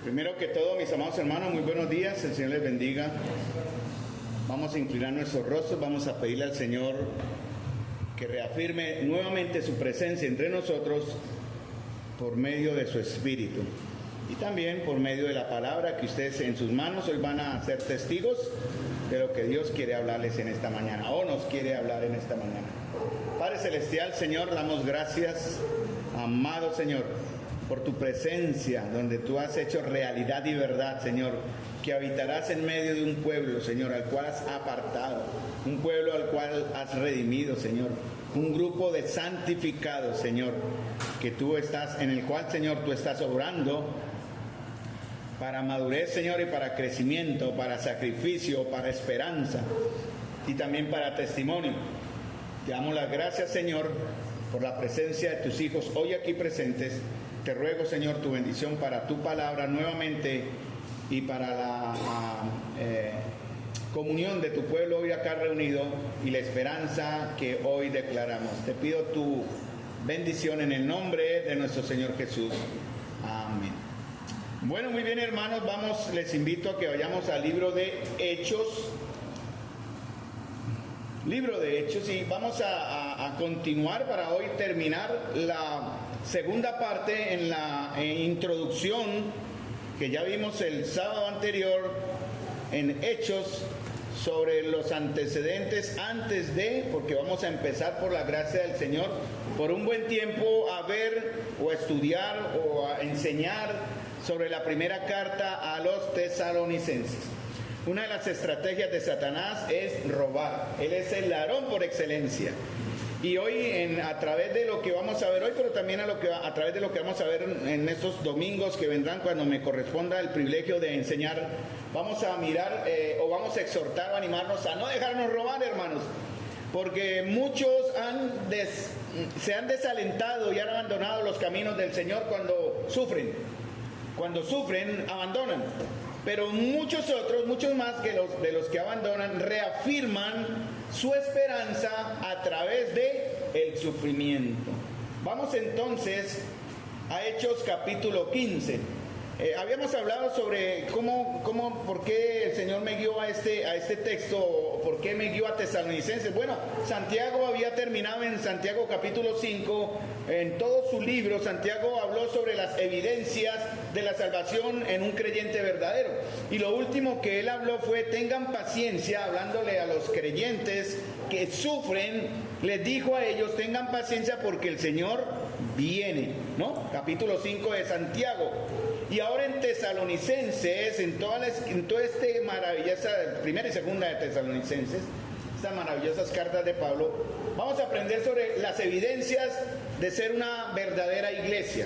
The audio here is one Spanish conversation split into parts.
Primero que todo, mis amados hermanos, muy buenos días, el Señor les bendiga. Vamos a inclinar nuestros rostros, vamos a pedirle al Señor que reafirme nuevamente su presencia entre nosotros por medio de su Espíritu y también por medio de la palabra que ustedes en sus manos hoy van a ser testigos de lo que Dios quiere hablarles en esta mañana o nos quiere hablar en esta mañana. Padre Celestial, Señor, damos gracias, amado Señor, por tu presencia, donde tú has hecho realidad y verdad, Señor, que habitarás en medio de un pueblo, Señor, al cual has apartado, un pueblo al cual has redimido, Señor, un grupo de santificados, Señor, que tú estás, en el cual, Señor, tú estás obrando para madurez, Señor, y para crecimiento, para sacrificio, para esperanza y también para testimonio. Te damos las gracias, Señor, por la presencia de tus hijos hoy aquí presentes. Te ruego, Señor, tu bendición para tu palabra nuevamente y para la comunión de tu pueblo hoy acá reunido y la esperanza que hoy declaramos. Te pido tu bendición en el nombre de nuestro Señor Jesús. Amén. Bueno, muy bien, hermanos, les invito a que vayamos al libro de Hechos. Libro de Hechos, y vamos a continuar para hoy terminar la segunda parte en la introducción que ya vimos el sábado anterior en Hechos sobre los antecedentes antes de, porque vamos a empezar por la gracia del Señor, por un buen tiempo a ver o a estudiar o a enseñar sobre la primera carta a los tesalonicenses. Una de las estrategias de Satanás es robar. Él es el ladrón por excelencia. Y hoy, a través de lo que vamos a ver hoy, pero también a través de lo que vamos a ver en estos domingos que vendrán, cuando me corresponda el privilegio de enseñar, vamos a mirar o vamos a exhortar o animarnos a no dejarnos robar, hermanos. Porque muchos se han desalentado y han abandonado los caminos del Señor cuando sufren. Cuando sufren, abandonan. Pero muchos otros, muchos más de los que abandonan, reafirman su esperanza a través de el sufrimiento. Vamos entonces a Hechos capítulo 15. Habíamos hablado sobre por qué el Señor me guió a este texto, por qué me guió a Tesalonicenses. Bueno, Santiago había terminado en Santiago capítulo 5, en todo su libro, Santiago habló sobre las evidencias de la salvación en un creyente verdadero. Y lo último que él habló fue: tengan paciencia, hablándole a los creyentes que sufren, les dijo a ellos: tengan paciencia porque el Señor viene, ¿no? Capítulo 5 de Santiago. Y ahora en Tesalonicenses, en toda este maravillosa, primera y segunda de Tesalonicenses, estas maravillosas cartas de Pablo, vamos a aprender sobre las evidencias de ser una verdadera iglesia,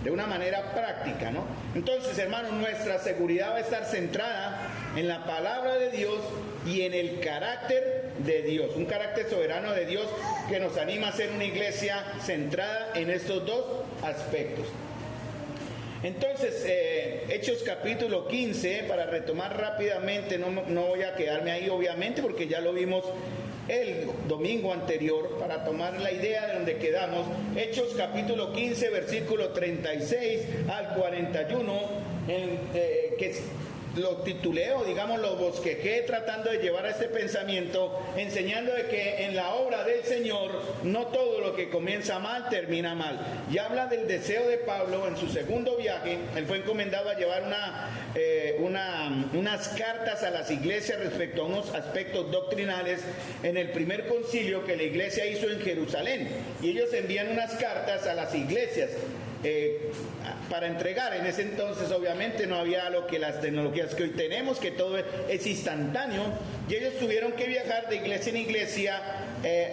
de una manera práctica, ¿no? Entonces, hermanos, nuestra seguridad va a estar centrada en la palabra de Dios y en el carácter de Dios, un carácter soberano de Dios que nos anima a ser una iglesia centrada en estos dos aspectos. Entonces, Hechos capítulo 15, para retomar rápidamente, no voy a quedarme ahí obviamente porque ya lo vimos el domingo anterior, para tomar la idea de donde quedamos. Hechos capítulo 15, versículo 36 al 41, que lo titulé, o digamos lo bosquejé, tratando de llevar a este pensamiento, enseñando de que en la obra del Señor no todo lo que comienza mal termina mal. Y habla del deseo de Pablo en su segundo viaje. Él fue encomendado a llevar unas cartas a las iglesias respecto a unos aspectos doctrinales en el primer concilio que la iglesia hizo en Jerusalén. Y ellos envían unas cartas a las iglesias para entregar. En ese entonces obviamente no había lo que las tecnologías que hoy tenemos, que todo es instantáneo, y ellos tuvieron que viajar de iglesia en iglesia,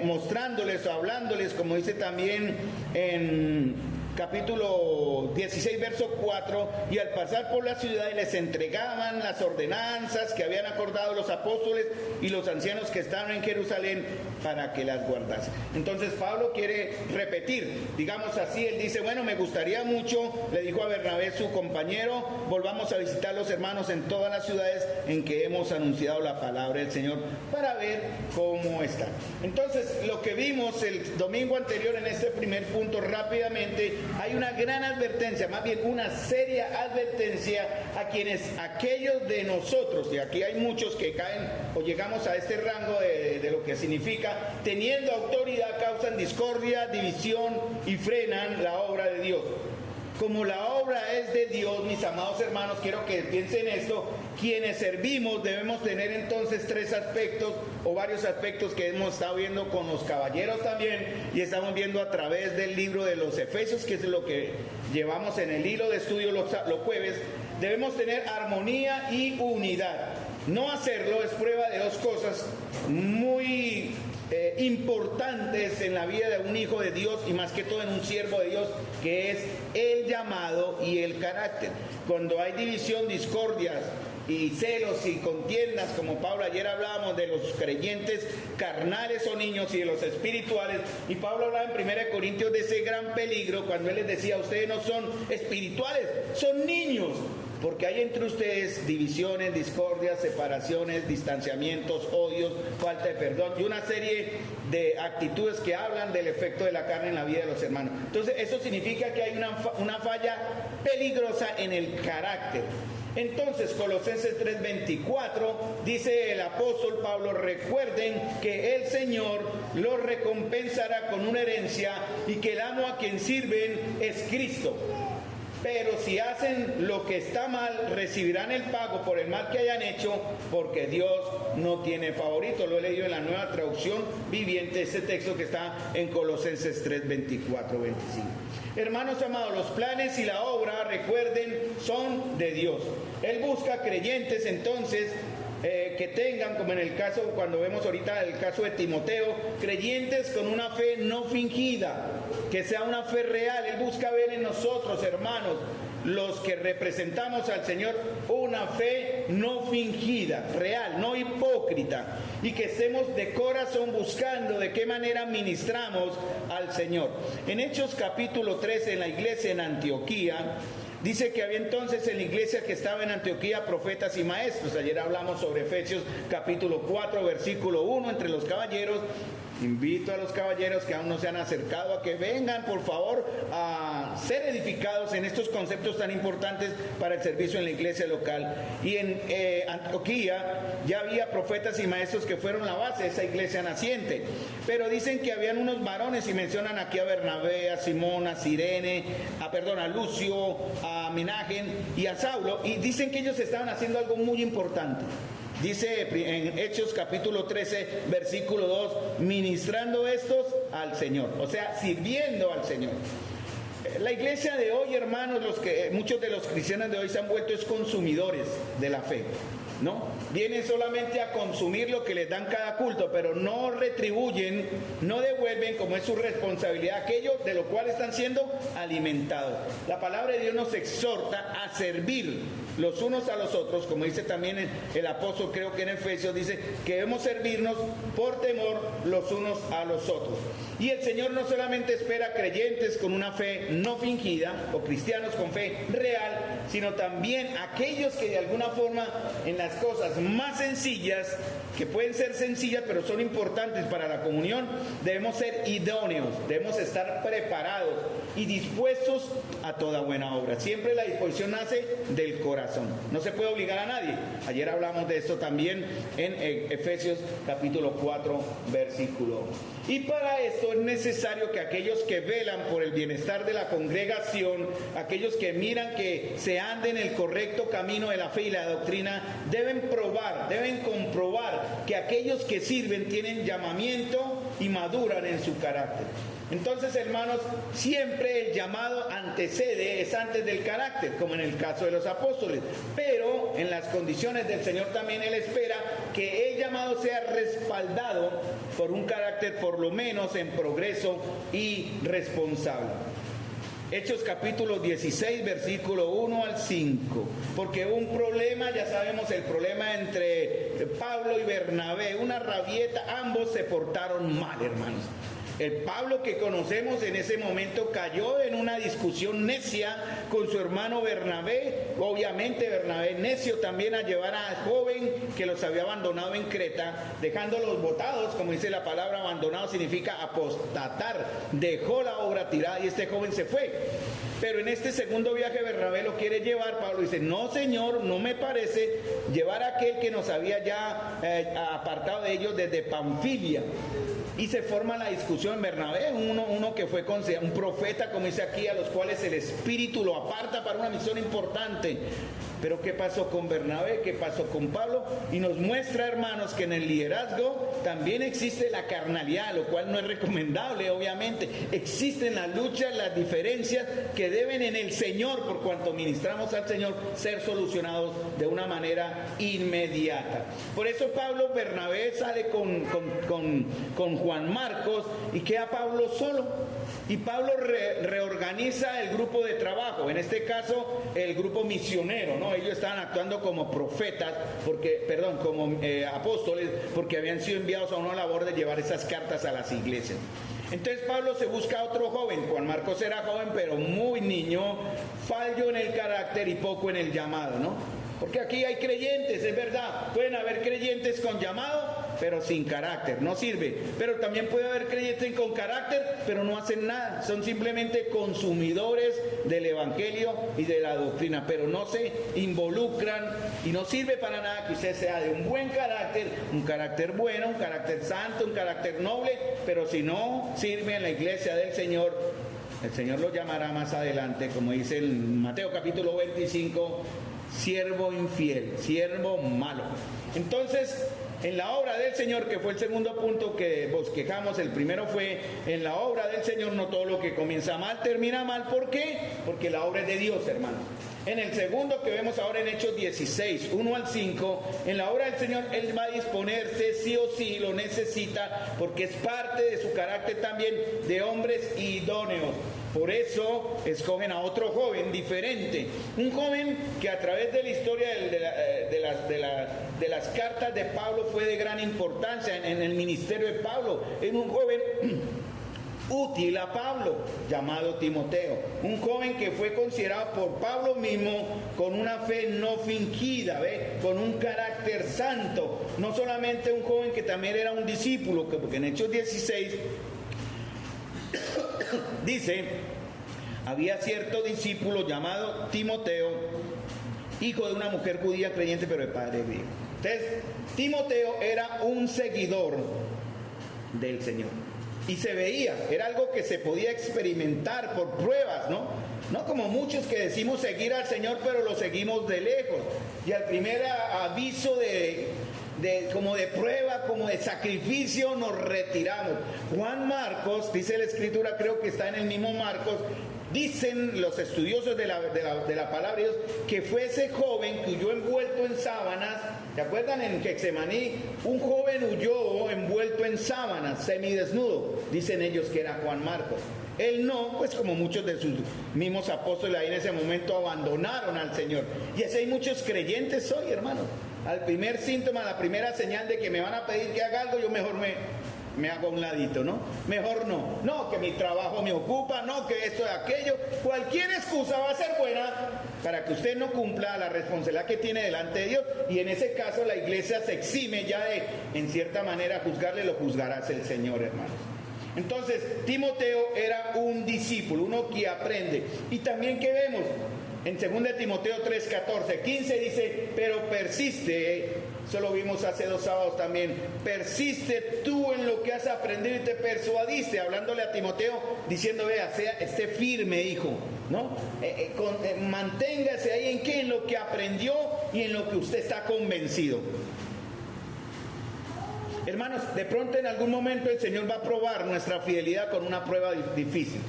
mostrándoles o hablándoles, como dice también en capítulo 16, verso 4, y al pasar por la ciudad les entregaban las ordenanzas que habían acordado los apóstoles y los ancianos que estaban en Jerusalén para que las guardasen. Entonces Pablo quiere repetir, digamos así, él dice: bueno, me gustaría mucho, le dijo a Bernabé su compañero, volvamos a visitar a los hermanos en todas las ciudades en que hemos anunciado la palabra del Señor, para ver cómo están. Entonces, lo que vimos el domingo anterior en este primer punto rápidamente hay una gran advertencia, más bien una seria advertencia a aquellos de nosotros, y aquí hay muchos que caen o llegamos a este rango de lo que significa, teniendo autoridad, causan discordia, división y frenan la obra de Dios. Como la obra es de Dios, mis amados hermanos, quiero que piensen esto, quienes servimos debemos tener entonces tres aspectos o varios aspectos que hemos estado viendo con los caballeros también y estamos viendo a través del libro de los Efesios, que es lo que llevamos en el hilo de estudio los jueves. Debemos tener armonía y unidad. No hacerlo es prueba de dos cosas muy importantes en la vida de un hijo de Dios y más que todo en un siervo de Dios, que es el llamado y el carácter. Cuando hay división, discordias y celos y contiendas, como Pablo ayer hablábamos de los creyentes carnales o niños y de los espirituales, y Pablo hablaba en 1 Corintios de ese gran peligro cuando él les decía: ustedes no son espirituales, son niños, porque hay entre ustedes divisiones, discordias, separaciones, distanciamientos, odios, falta de perdón y una serie de actitudes que hablan del efecto de la carne en la vida de los hermanos. Entonces eso significa que hay una falla peligrosa en el carácter. Entonces Colosenses 3:24 dice el apóstol Pablo: recuerden que el Señor los recompensará con una herencia y que el amo a quien sirven es Cristo. Pero si hacen lo que está mal, recibirán el pago por el mal que hayan hecho, porque Dios no tiene favorito. Lo he leído en la Nueva Traducción Viviente, este texto que está en Colosenses 3:24-25. Hermanos amados, los planes y la obra, recuerden, son de Dios. Él busca creyentes entonces que tengan, como en el caso, cuando vemos ahorita el caso de Timoteo, creyentes con una fe no fingida, que sea una fe real. Él busca ver en nosotros, hermanos, los que representamos al Señor, una fe no fingida, real, no hipócrita, y que estemos de corazón buscando de qué manera ministramos al Señor. En Hechos capítulo 13, en la iglesia en Antioquía, dice que había entonces en la iglesia que estaba en Antioquía profetas y maestros. Ayer hablamos sobre Efesios capítulo 4, versículo 1, entre los caballeros. Invito a los caballeros que aún no se han acercado a que vengan, por favor, a ser edificados en estos conceptos tan importantes para el servicio en la iglesia local. Y en Antioquía ya había profetas y maestros que fueron la base de esa iglesia naciente. Pero dicen que habían unos varones, y mencionan aquí a Bernabé, a Simón, a Cirene, a Lucio, a Menagen y a Saulo. Y dicen que ellos estaban haciendo algo muy importante. Dice en Hechos capítulo 13, versículo 2, ministrando estos al Señor, o sea, sirviendo al Señor. La iglesia de hoy, hermanos, muchos de los cristianos de hoy se han vuelto consumidores de la fe, ¿no? Vienen solamente a consumir lo que les dan cada culto, pero no retribuyen, no devuelven como es su responsabilidad aquello de lo cual están siendo alimentados. La palabra de Dios nos exhorta a servir los unos a los otros, como dice también el apóstol, creo que en Efesios, dice que debemos servirnos por temor los unos a los otros. Y el Señor no solamente espera creyentes con una fe no fingida o cristianos con fe real, sino también aquellos que de alguna forma en las cosas más sencillas, que pueden ser sencillas pero son importantes para la comunión, debemos ser idóneos, debemos estar preparados y dispuestos a toda buena obra. Siempre la disposición nace del corazón, no se puede obligar a nadie. Ayer hablamos de esto también en Efesios capítulo 4 versículo 1. Y para esto es necesario que aquellos que velan por el bienestar de la congregación, aquellos que miran que se ande en el correcto camino de la fe y la doctrina, deben comprobar que aquellos que sirven tienen llamamiento y maduran en su carácter. Entonces, hermanos, siempre el llamado antecede, es antes del carácter, como en el caso de los apóstoles. Pero en las condiciones del Señor también Él espera que el llamado sea respaldado por un carácter por lo menos en progreso y responsable. Hechos capítulo 16, versículo 1 al 5. Porque un problema, ya sabemos el problema entre Pablo y Bernabé, una rabieta, ambos se portaron mal, hermanos. El Pablo que conocemos en ese momento cayó en una discusión necia con su hermano Bernabé. Obviamente Bernabé necio también a llevar al joven que los había abandonado en Creta, dejándolos botados, como dice la palabra abandonado significa apostatar. Dejó la obra tirada y este joven se fue. Pero en este segundo viaje Bernabé lo quiere llevar. Pablo dice, no Señor, no me parece llevar a aquel que nos había ya apartado de ellos desde Panfilia. Y se forma la discusión. Bernabé, uno que fue considerado un profeta, como dice aquí, a los cuales el Espíritu lo aparta para una misión importante. Pero ¿qué pasó con Bernabé? ¿Qué pasó con Pablo? Y nos muestra, hermanos, que en el liderazgo también existe la carnalidad, lo cual no es recomendable, obviamente. Existen las luchas, las diferencias que deben en el Señor, por cuanto ministramos al Señor, ser solucionados de una manera inmediata. Por eso Bernabé sale con Juan Marcos y queda Pablo solo. Y Pablo reorganiza el grupo de trabajo, en este caso el grupo misionero, ¿no? Ellos estaban actuando como profetas, como apóstoles, porque habían sido enviados a una labor de llevar esas cartas a las iglesias. Entonces Pablo se busca a otro joven. Juan Marcos era joven, pero muy niño, fallo en el carácter y poco en el llamado, ¿no? Porque aquí hay creyentes, es verdad, pueden haber creyentes con llamado, pero sin carácter, no sirve. Pero también puede haber creyentes con carácter, pero no hacen nada, son simplemente consumidores del evangelio y de la doctrina, pero no se involucran y no sirve para nada que usted sea de un buen carácter, un carácter bueno, un carácter santo, un carácter noble, pero si no sirve en la iglesia del Señor, el Señor lo llamará más adelante, como dice en Mateo capítulo 25, siervo infiel, siervo malo. Entonces, en la obra del Señor, que fue el segundo punto que bosquejamos, el primero fue, en la obra del Señor no todo lo que comienza mal termina mal. ¿Por qué? Porque la obra es de Dios, hermano. En el segundo que vemos ahora en Hechos 16, 1 al 5, en la obra del Señor Él va a disponerse sí o sí, lo necesita, porque es parte de su carácter también de hombres idóneos. Por eso escogen a otro joven diferente, un joven que a través de la historia de las cartas de Pablo fue de gran importancia en el ministerio de Pablo. Es un joven útil a Pablo, llamado Timoteo, un joven que fue considerado por Pablo mismo con una fe no fingida, con un carácter santo, no solamente un joven que también era un discípulo, porque en Hechos 16 dice, había cierto discípulo llamado Timoteo, hijo de una mujer judía creyente pero de padre griego. Entonces, Timoteo era un seguidor del Señor. Y se veía, era algo que se podía experimentar por pruebas, ¿no? No como muchos que decimos seguir al Señor, pero lo seguimos de lejos. Y al primer aviso como de prueba, como de sacrificio, nos retiramos. Juan Marcos, dice la Escritura, creo que está en el mismo Marcos, dicen los estudiosos de la palabra de Dios, que fue ese joven que huyó envuelto en sábanas. ¿Se acuerdan en Getsemaní? Un joven huyó envuelto en sábanas, semidesnudo. Dicen ellos que era Juan Marcos. Él no, pues como muchos de sus mismos apóstoles ahí en ese momento abandonaron al Señor. Y así hay muchos creyentes hoy, hermanos. Al primer síntoma, la primera señal de que me van a pedir que haga algo, yo mejor me hago a un ladito, ¿no? Mejor no. No, que mi trabajo me ocupa, no, que esto y aquello. Cualquier excusa va a ser buena para que usted no cumpla la responsabilidad que tiene delante de Dios. Y en ese caso la iglesia se exime ya de, en cierta manera, juzgarle, lo juzgará el Señor, hermanos. Entonces, Timoteo era un discípulo, uno que aprende. Y también, ¿qué vemos? En 2 Timoteo 3, 14, 15 dice, pero persiste, eso lo vimos hace 2 sábados también, persiste tú en lo que has aprendido y te persuadiste, hablándole a Timoteo, diciendo, esté firme, hijo, ¿no? Manténgase ahí en qué, en lo que aprendió y en lo que usted está convencido. Hermanos, de pronto en algún momento el Señor va a probar nuestra fidelidad con una prueba difícil.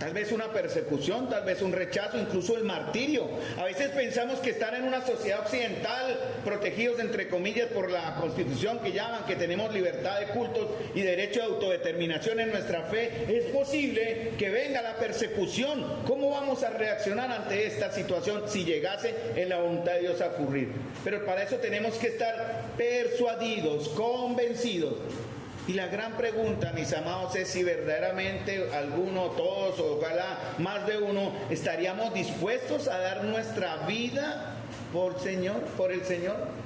Tal vez una persecución, tal vez un rechazo, incluso el martirio. A veces pensamos que estar en una sociedad occidental, protegidos entre comillas por la Constitución que llaman, que tenemos libertad de cultos y derecho de autodeterminación en nuestra fe, es posible que venga la persecución. ¿Cómo vamos a reaccionar ante esta situación si llegase en la voluntad de Dios a ocurrir? Pero para eso tenemos que estar persuadidos, convencidos Y la gran pregunta, mis amados, es si verdaderamente alguno, todos, o ojalá más de uno, estaríamos dispuestos a dar nuestra vida por el Señor.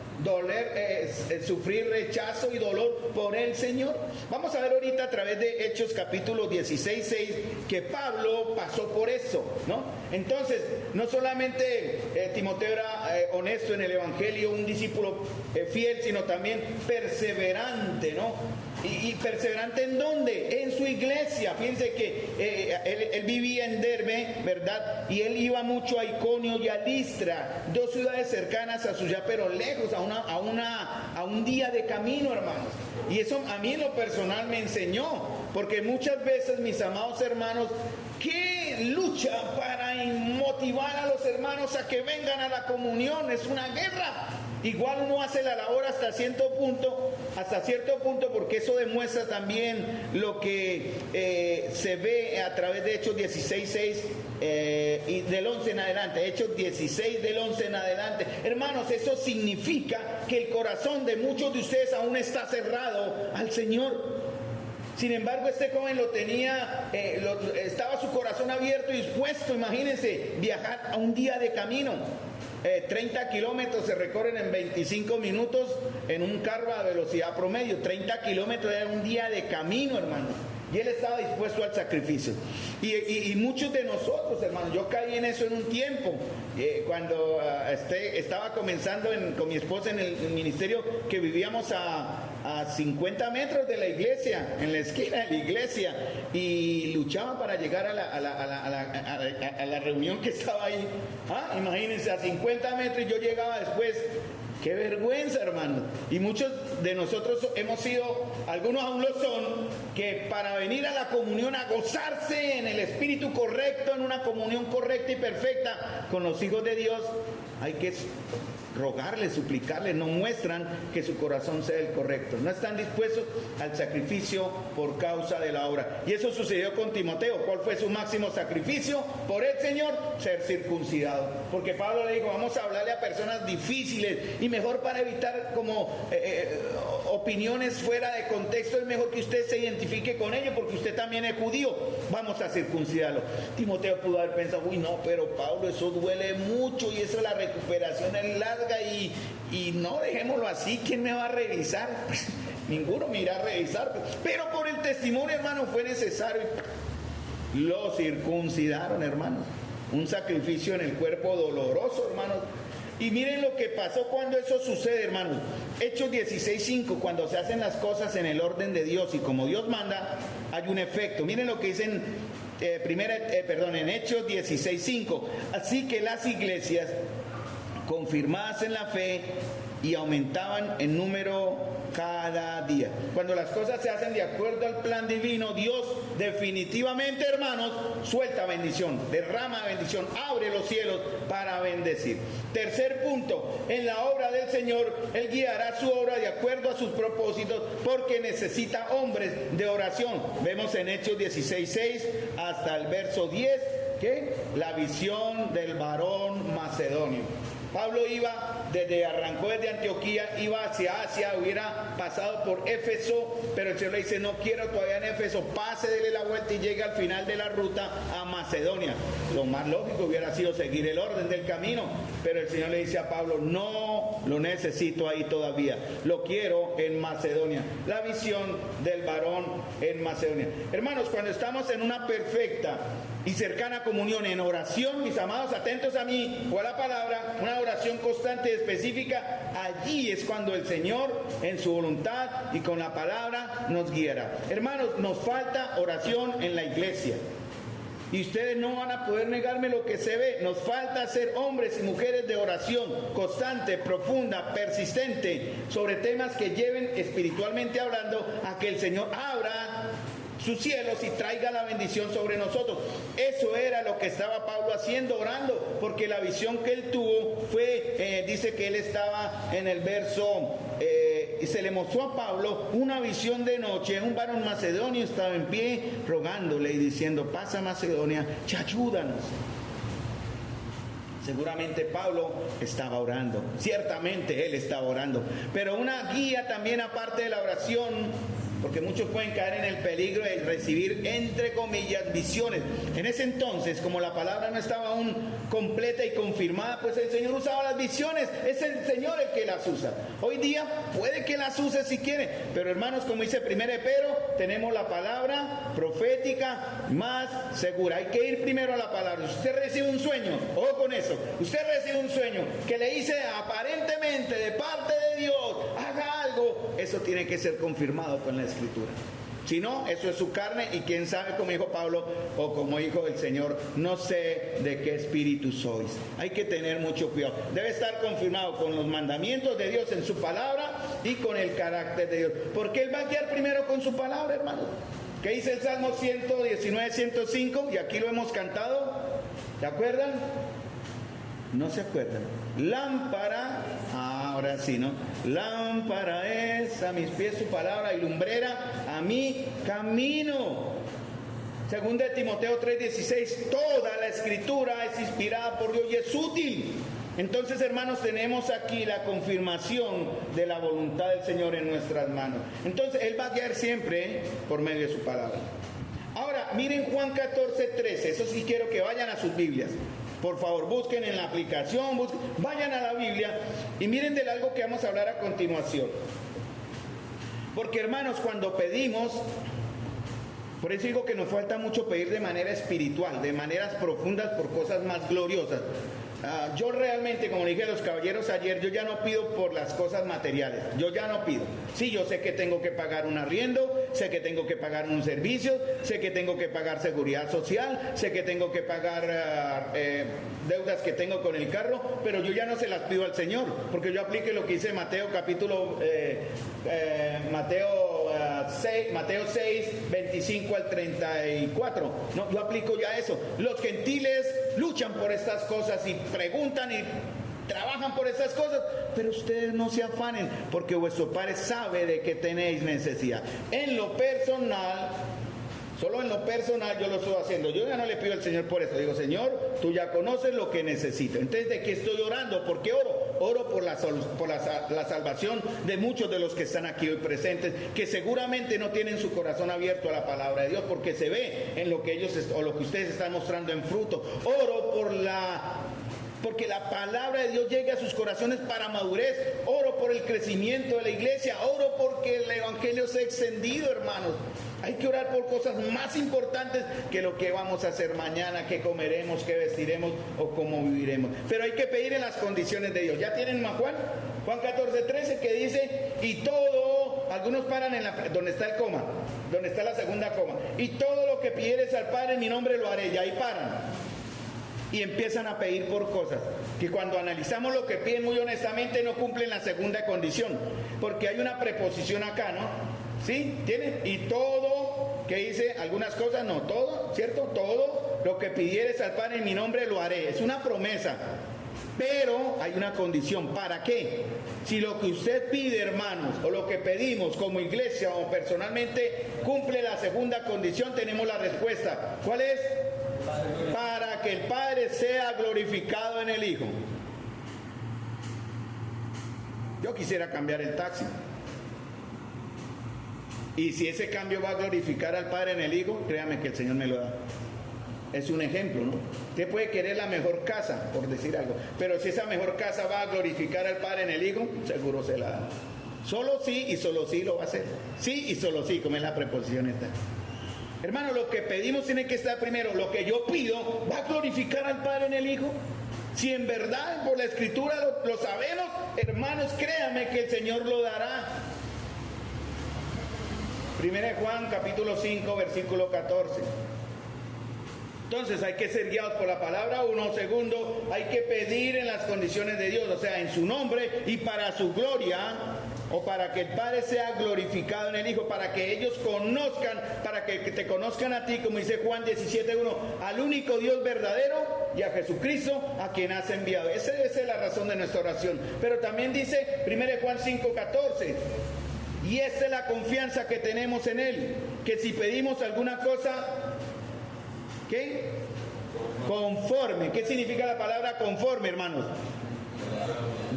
Sufrir rechazo y dolor por el Señor. Vamos a ver ahorita a través de Hechos capítulo 16:6 que Pablo pasó por eso, ¿no? Entonces, no solamente Timoteo era honesto en el Evangelio, un discípulo fiel, sino también perseverante, ¿no? ¿Y perseverante en dónde? En su iglesia. Fíjense que él vivía en Derbe, ¿verdad? Y él iba mucho a Iconio y a Listra, dos ciudades cercanas a Suya, pero lejos, a un día de camino, hermanos. Y eso a mí en lo personal me enseñó, porque muchas veces, mis amados hermanos, ¿qué lucha para motivar a los hermanos a que vengan a la comunión? Es una guerra. Igual uno hace la labor hasta cierto punto, porque eso demuestra también lo que se ve a través de Hechos 16:6 y del 11 en adelante. Hechos 16 del 11 en adelante. Hermanos, eso significa que el corazón de muchos de ustedes aún está cerrado al Señor. Sin embargo, este joven estaba su corazón abierto y dispuesto, imagínense, viajar a un día de camino. 30 kilómetros se recorren en 25 minutos en un carro a velocidad promedio. 30 kilómetros era un día de camino, hermano. Y él estaba dispuesto al sacrificio. Y muchos de nosotros, hermanos, yo caí en eso en un tiempo, cuando estaba comenzando con mi esposa en el ministerio, que vivíamos a 50 metros de la iglesia, en la esquina de la iglesia, y luchaba para llegar a la reunión que estaba ahí. Imagínense, a 50 metros, y yo llegaba después. ¡Qué vergüenza, hermano! Y muchos de nosotros hemos sido, algunos aún lo son, que para venir a la comunión, a gozarse en el espíritu correcto, en una comunión correcta y perfecta con los hijos de Dios, hay que rogarles, suplicarles, no muestran que su corazón sea el correcto, no están dispuestos al sacrificio por causa de la obra. Y eso sucedió con Timoteo. ¿Cuál fue su máximo sacrificio por el Señor? Ser circuncidado. Porque Pablo le dijo, vamos a hablarle a personas difíciles, y mejor para evitar como opiniones fuera de contexto, es mejor que usted se identifique con ellos, porque usted también es judío, vamos a circuncidarlo. Timoteo pudo haber pensado, uy no, pero Pablo, eso duele mucho, y eso, la recuperación es larga, y no, dejémoslo así. ¿Quién me va a revisar? Pues, ninguno me irá a revisar. Pero por el testimonio, hermano, fue necesario. Lo circuncidaron, hermanos. Un sacrificio en el cuerpo doloroso, hermanos. Y miren lo que pasó cuando eso sucede, hermanos. Hechos 16:5, cuando se hacen las cosas en el orden de Dios y como Dios manda, hay un efecto. Miren lo que dicen en Hechos 16:5. Así que las iglesias, confirmadas en la fe, y aumentaban en número cada día. Cuando las cosas se hacen de acuerdo al plan divino, Dios definitivamente, hermanos, suelta bendición, derrama bendición, abre los cielos para bendecir. Tercer punto, en la obra del Señor, Él guiará su obra de acuerdo a sus propósitos, porque necesita hombres de oración. Vemos en Hechos 16:6 hasta el verso 10, que la visión del varón macedonio. Pablo arrancó desde Antioquía, iba hacia Asia, hubiera pasado por Éfeso, pero el Señor le dice, no quiero todavía en Éfeso, pase, dele la vuelta y llegue al final de la ruta a Macedonia. Lo más lógico hubiera sido seguir el orden del camino, pero el Señor le dice a Pablo, no lo necesito ahí todavía, lo quiero en Macedonia. La visión del varón en Macedonia. Hermanos, cuando estamos en una perfecta y cercana comunión en oración, mis amados, atentos a mí o a la palabra, una oración constante y específica, allí es cuando el Señor en su voluntad y con la palabra nos guiará. Hermanos, nos falta oración en la iglesia, y ustedes no van a poder negarme lo que se ve. Nos falta ser hombres y mujeres de oración constante, profunda, persistente, sobre temas que lleven, espiritualmente hablando, a que el Señor abra sus cielos y traiga la bendición sobre nosotros. Eso era lo que estaba Pablo haciendo, orando, porque la visión que él tuvo fue, dice que él estaba en el verso, y se le mostró a Pablo una visión de noche. Un varón macedonio estaba en pie rogándole y diciendo, pasa Macedonia y ayúdanos. Seguramente Pablo estaba orando, ciertamente él estaba orando, pero una guía también aparte de la oración porque muchos pueden caer en el peligro de recibir, entre comillas, visiones. En ese entonces, como la palabra no estaba aún completa y confirmada, pues el Señor usaba las visiones, es el Señor el que las usa. Hoy día puede que las use si quiere, pero hermanos, como dice 1 Pedro, tenemos la palabra profética más segura. Hay que ir primero a la palabra. Si usted recibe un sueño, ojo con eso, usted recibe un sueño que le dice aparentemente de parte de Dios, haga algo, eso tiene que ser confirmado con la Escritura. Si no, eso es su carne y quién sabe, como dijo Pablo o como dijo el Señor, no sé de qué espíritu sois. Hay que tener mucho cuidado. Debe estar confirmado con los mandamientos de Dios en su palabra y con el carácter de Dios. Porque Él va a guiar primero con su palabra, hermanos. ¿Qué dice el Salmo 119, 105? Y aquí lo hemos cantado. ¿Se acuerdan? No se acuerdan. Lámpara, ahora sí, ¿no? Lámpara es a mis pies su palabra y lumbrera a mi camino. Segunda de Timoteo 3:16, toda la escritura es inspirada por Dios y es útil. Entonces, hermanos, tenemos aquí la confirmación de la voluntad del Señor en nuestras manos. Entonces, Él va a guiar siempre por medio de su palabra. Ahora, miren Juan 14:13, eso sí quiero que vayan a sus Biblias. Por favor, busquen en la aplicación, vayan a la Biblia y miren de algo que vamos a hablar a continuación. Porque, hermanos, cuando pedimos, por eso digo que nos falta mucho pedir de manera espiritual, de maneras profundas por cosas más gloriosas. Yo realmente, como dije a los caballeros ayer, yo ya no pido por las cosas materiales, yo ya no pido. Sí, yo sé que tengo que pagar un arriendo, sé que tengo que pagar un servicio, sé que tengo que pagar seguridad social, sé que tengo que pagar deudas que tengo con el carro, pero yo ya no se las pido al Señor, porque yo aplique lo que dice Mateo Mateo 6, 25 al 34. No, yo aplico ya eso. Los gentiles luchan por estas cosas y preguntan y trabajan por estas cosas, pero ustedes no se afanen, porque vuestro Padre sabe de qué tenéis necesidad. En lo personal, solo en lo personal yo lo estoy haciendo. Yo ya no le pido al Señor por eso. Digo, Señor, tú ya conoces lo que necesito. Entonces, ¿de qué estoy orando? ¿Por qué oro? Oro por la salvación de muchos de los que están aquí hoy presentes, que seguramente no tienen su corazón abierto a la palabra de Dios, porque se ve en lo que ellos o lo que ustedes están mostrando en fruto. Oro porque la palabra de Dios llegue a sus corazones para madurez. Oro por el crecimiento de la iglesia. Oro porque el evangelio se ha extendido, hermanos. Hay que orar por cosas más importantes que lo que vamos a hacer mañana, qué comeremos, qué vestiremos o cómo viviremos. Pero hay que pedir en las condiciones de Dios. ¿Ya tienen más Juan? Juan 14:13, que dice, y todo, algunos paran en donde está el coma, donde está la segunda coma, y todo lo que pidieres al Padre en mi nombre lo haré. Y ahí paran. Y empiezan a pedir por cosas que cuando analizamos lo que piden muy honestamente no cumplen la segunda condición, porque hay una preposición acá, ¿no? ¿Sí? ¿Tiene? Y todo, que dice algunas cosas, no, todo, ¿cierto? Todo lo que pidieres al Padre en mi nombre lo haré. Es una promesa. Pero hay una condición. ¿Para qué? Si lo que usted pide, hermanos, o lo que pedimos como iglesia o personalmente cumple la segunda condición, tenemos la respuesta. ¿Cuál es? Para que el Padre sea glorificado en el Hijo. Yo quisiera cambiar el taxi. Y si ese cambio va a glorificar al Padre en el Hijo, créame que el Señor me lo da. Es un ejemplo, ¿no? Usted puede querer la mejor casa, por decir algo, pero si esa mejor casa va a glorificar al Padre en el Hijo, seguro se la da. Solo sí y solo sí lo va a hacer. Sí y solo sí, como es la preposición esta. Hermano, lo que pedimos tiene que estar primero. Lo que yo pido, ¿va a glorificar al Padre en el Hijo? Si en verdad por la Escritura lo sabemos, hermanos, créanme que el Señor lo dará. 1 Juan capítulo 5 versículo 14. Entonces hay que ser guiados por la palabra. Uno, segundo, hay que pedir en las condiciones de Dios, o sea, en su nombre y para su gloria, o para que el Padre sea glorificado en el Hijo, para que ellos conozcan, para que te conozcan a ti, como dice Juan 17:1, al único Dios verdadero y a Jesucristo a quien has enviado. Esa es la razón de nuestra oración. Pero también dice 1 Juan 5:14, y esta es la confianza que tenemos en Él, que si pedimos alguna cosa, ¿qué? Conforme. ¿Qué significa la palabra conforme, hermanos?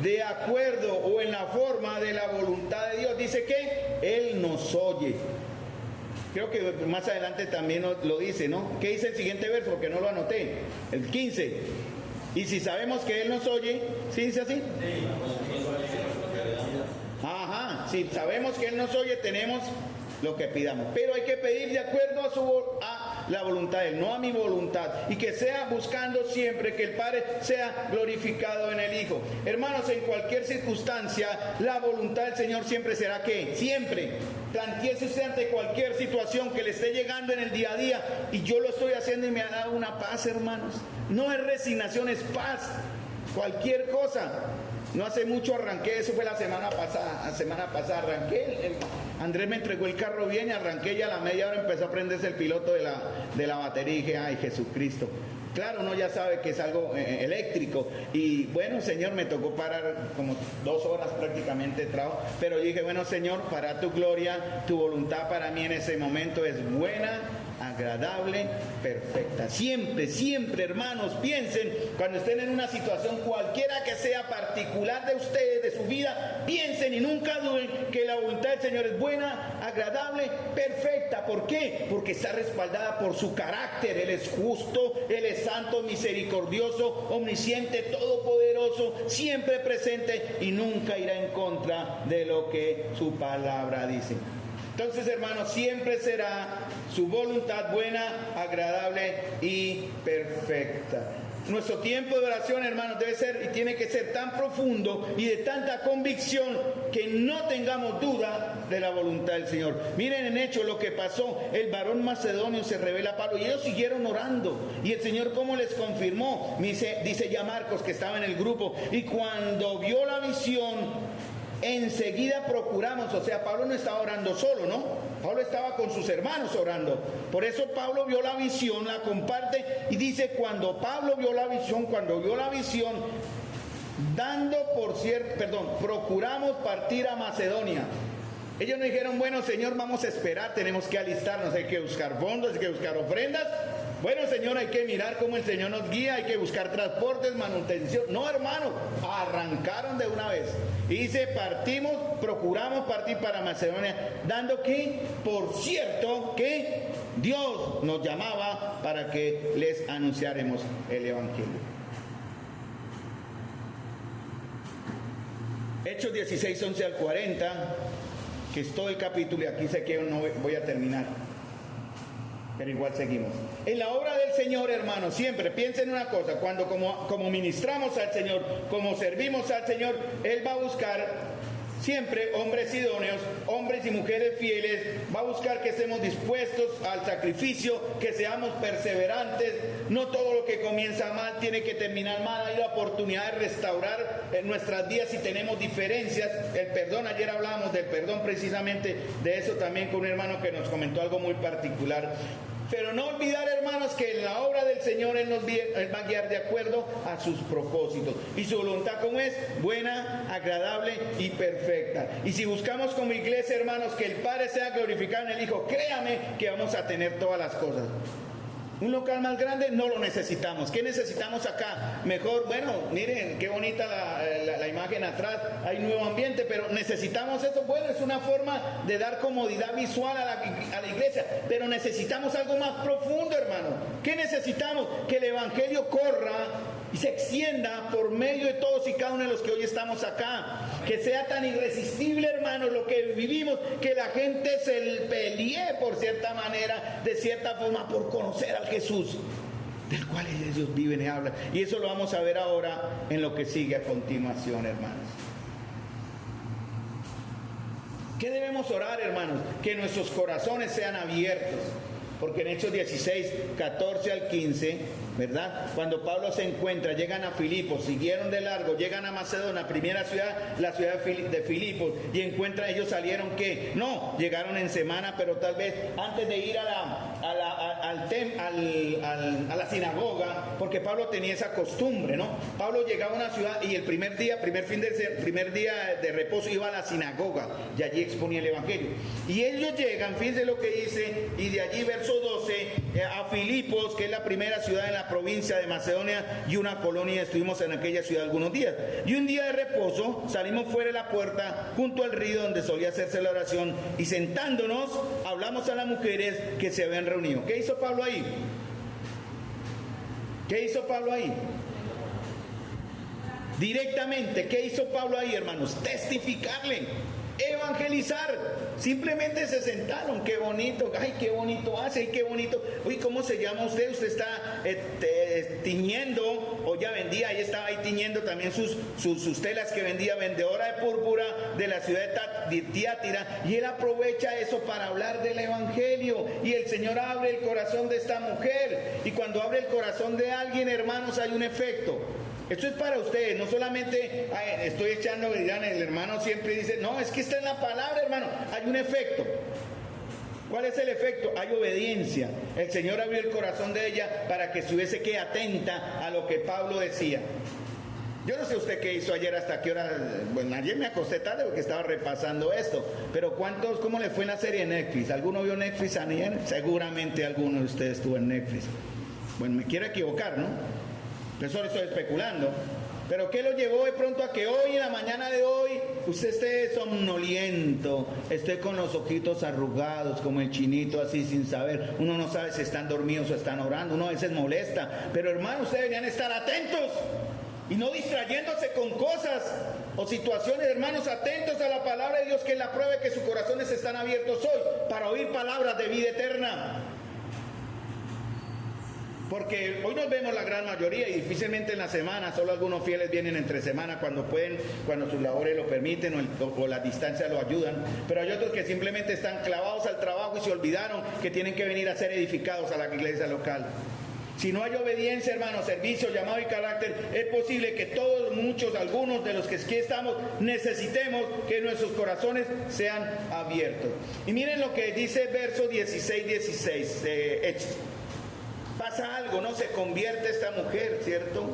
de acuerdo o en la forma de la voluntad de Dios. Dice que Él nos oye. Creo que más adelante también lo dice, ¿no? ¿Qué dice el siguiente verso? Porque no lo anoté. El 15. Y si sabemos que Él nos oye, ¿sí dice así? Ajá, si sabemos que Él nos oye, tenemos lo que pidamos. Pero hay que pedir de acuerdo a la voluntad de Él, no a mi voluntad. Y que sea buscando siempre que el Padre sea glorificado en el Hijo. Hermanos, en cualquier circunstancia, la voluntad del Señor siempre será ¿qué? Siempre. Plantéese usted ante cualquier situación que le esté llegando en el día a día. Y yo lo estoy haciendo y me ha dado una paz, hermanos. No es resignación, es paz. Cualquier cosa. No hace mucho arranqué, eso fue la semana pasada arranqué, Andrés me entregó el carro bien y arranqué, y a la media hora empezó a prenderse el piloto de la batería y dije, ay, Jesucristo. Claro, uno ya sabe que es algo eléctrico, y bueno, Señor, me tocó parar como 2 horas prácticamente de trabajo, pero dije, bueno, Señor, para tu gloria, tu voluntad para mí en ese momento es buena, agradable, perfecta. Siempre, siempre, hermanos, piensen, cuando estén en una situación cualquiera que sea particular de ustedes, de su vida, piensen y nunca duden que la voluntad del Señor es buena, agradable, perfecta. ¿Por qué? Porque está respaldada por su carácter. Él es justo, Él es santo, misericordioso, omnisciente, todopoderoso, siempre presente y nunca irá en contra de lo que su palabra dice. Entonces, hermanos, siempre será su voluntad buena, agradable y perfecta. Nuestro tiempo de oración, hermanos, debe ser y tiene que ser tan profundo y de tanta convicción que no tengamos duda de la voluntad del Señor. Miren en Hechos lo que pasó. El varón macedonio se revela a Pablo y ellos siguieron orando. Y el Señor, ¿cómo les confirmó? Dice ya Marcos, que estaba en el grupo, y cuando vio la visión, enseguida procuramos, o sea, Pablo no estaba orando solo, ¿no? Pablo estaba con sus hermanos orando. Por eso Pablo vio la visión, la comparte y dice, cuando Pablo vio la visión, procuramos partir a Macedonia. Ellos no dijeron, bueno, Señor, vamos a esperar, tenemos que alistarnos, hay que buscar fondos, hay que buscar ofrendas. Bueno, Señor, hay que mirar cómo el Señor nos guía, hay que buscar transportes, manutención. No, hermano, arrancaron de una vez. Y dice, procuramos partir para Macedonia, dando que, por cierto, que Dios nos llamaba para que les anunciáramos el Evangelio. Hechos 16, 11 al 40, que es todo el capítulo, y aquí sé que no voy a terminar, pero igual seguimos. En la obra del Señor, hermanos, siempre piensen una cosa, cuando como ministramos al Señor, como servimos al Señor, Él va a buscar siempre hombres idóneos, hombres y mujeres fieles, va a buscar que estemos dispuestos al sacrificio, que seamos perseverantes. No todo lo que comienza mal tiene que terminar mal. Hay la oportunidad de restaurar en nuestras vidas si tenemos diferencias. El perdón, ayer hablábamos del perdón, precisamente de eso también con un hermano que nos comentó algo muy particular. Pero no olvidar, hermanos, que en la obra del Señor Él va a guiar de acuerdo a sus propósitos. Y su voluntad, ¿cómo es? Buena, agradable y perfecta. Y si buscamos como iglesia, hermanos, que el Padre sea glorificado en el Hijo, créame que vamos a tener todas las cosas. Un local más grande no lo necesitamos. ¿Qué necesitamos acá? Mejor, bueno, miren qué bonita la imagen atrás, hay nuevo ambiente, pero necesitamos eso. Bueno, es una forma de dar comodidad visual a la iglesia, pero necesitamos algo más profundo, hermano. ¿Qué necesitamos? Que el Evangelio corra y se extienda por medio de todos y cada uno de los que hoy estamos acá. Que sea tan irresistible, hermanos, lo que vivimos, que la gente se pelee por cierta manera, de cierta forma, por conocer al Jesús del cual ellos viven y hablan. Y eso lo vamos a ver ahora en lo que sigue a continuación, hermanos. ¿Qué debemos orar, hermanos? Que nuestros corazones sean abiertos. Porque en Hechos 16, 14 al 15, ¿verdad? Cuando Pablo se encuentra, llegan a Filipos, siguieron de largo, llegan a Macedonia, primera ciudad, la ciudad de Filipos, y encuentran, ellos salieron, ¿qué? No, llegaron en semana, pero tal vez antes de ir a la sinagoga, porque Pablo tenía esa costumbre, ¿no? Pablo llegaba a una ciudad y el primer día de reposo iba a la sinagoga, y allí exponía el Evangelio. Y ellos llegan, fíjense lo que dice, y de allí verso 12, a Filipos, que es la primera ciudad en la la provincia de Macedonia y una colonia, estuvimos en aquella ciudad algunos días. Y un día de reposo salimos fuera de la puerta junto al río donde solía hacerse la oración y sentándonos hablamos a las mujeres que se habían reunido. ¿Qué hizo Pablo ahí? ¿Qué hizo Pablo ahí? Directamente, ¿qué hizo Pablo ahí, hermanos? Testificarle, evangelizar. Simplemente se sentaron, qué bonito, ay, qué bonito hace, ay, qué bonito. Uy, ¿cómo se llama usted? Usted está tiñendo, o ya vendía, ahí estaba ahí tiñendo también sus telas que vendía, vendedora de púrpura de la ciudad de Tiátira, y él aprovecha eso para hablar del evangelio, y el Señor abre el corazón de esta mujer, y cuando abre el corazón de alguien, hermanos, hay un efecto. Esto es para ustedes, no solamente estoy echando, dirán, el hermano siempre dice, no, es que está en la palabra, hermano, hay un efecto. ¿Cuál es el efecto? Hay obediencia. El Señor abrió el corazón de ella para que estuviese que atenta a lo que Pablo decía. Yo no sé usted qué hizo ayer, hasta qué hora. Bueno, ayer me acosté tarde porque estaba repasando esto. Pero ¿cómo le fue en la serie de Netflix? ¿Alguno vio Netflix ayer? Seguramente alguno de ustedes estuvo en Netflix. Bueno, me quiero equivocar, ¿no? Eso lo estoy especulando. Pero ¿qué lo llevó de pronto a que hoy, en la mañana de hoy, usted esté somnoliento, esté con los ojitos arrugados, como el chinito, así sin saber? Uno no sabe si están dormidos o están orando, uno a veces molesta. Pero hermanos, ustedes deberían estar atentos y no distrayéndose con cosas o situaciones, hermanos, atentos a la palabra de Dios, que es la prueba de que sus corazones están abiertos hoy para oír palabras de vida eterna. Porque hoy nos vemos la gran mayoría y difícilmente en la semana, solo algunos fieles vienen entre semana cuando pueden, cuando sus labores lo permiten o la distancia lo ayudan, pero hay otros que simplemente están clavados al trabajo y se olvidaron que tienen que venir a ser edificados a la iglesia local. Si no hay obediencia, hermanos, servicio, llamado y carácter, es posible que todos, muchos, algunos de los que aquí estamos, necesitemos que nuestros corazones sean abiertos. Y miren lo que dice verso 16 de Hechos. Pasa algo, ¿no? Se convierte esta mujer, ¿cierto?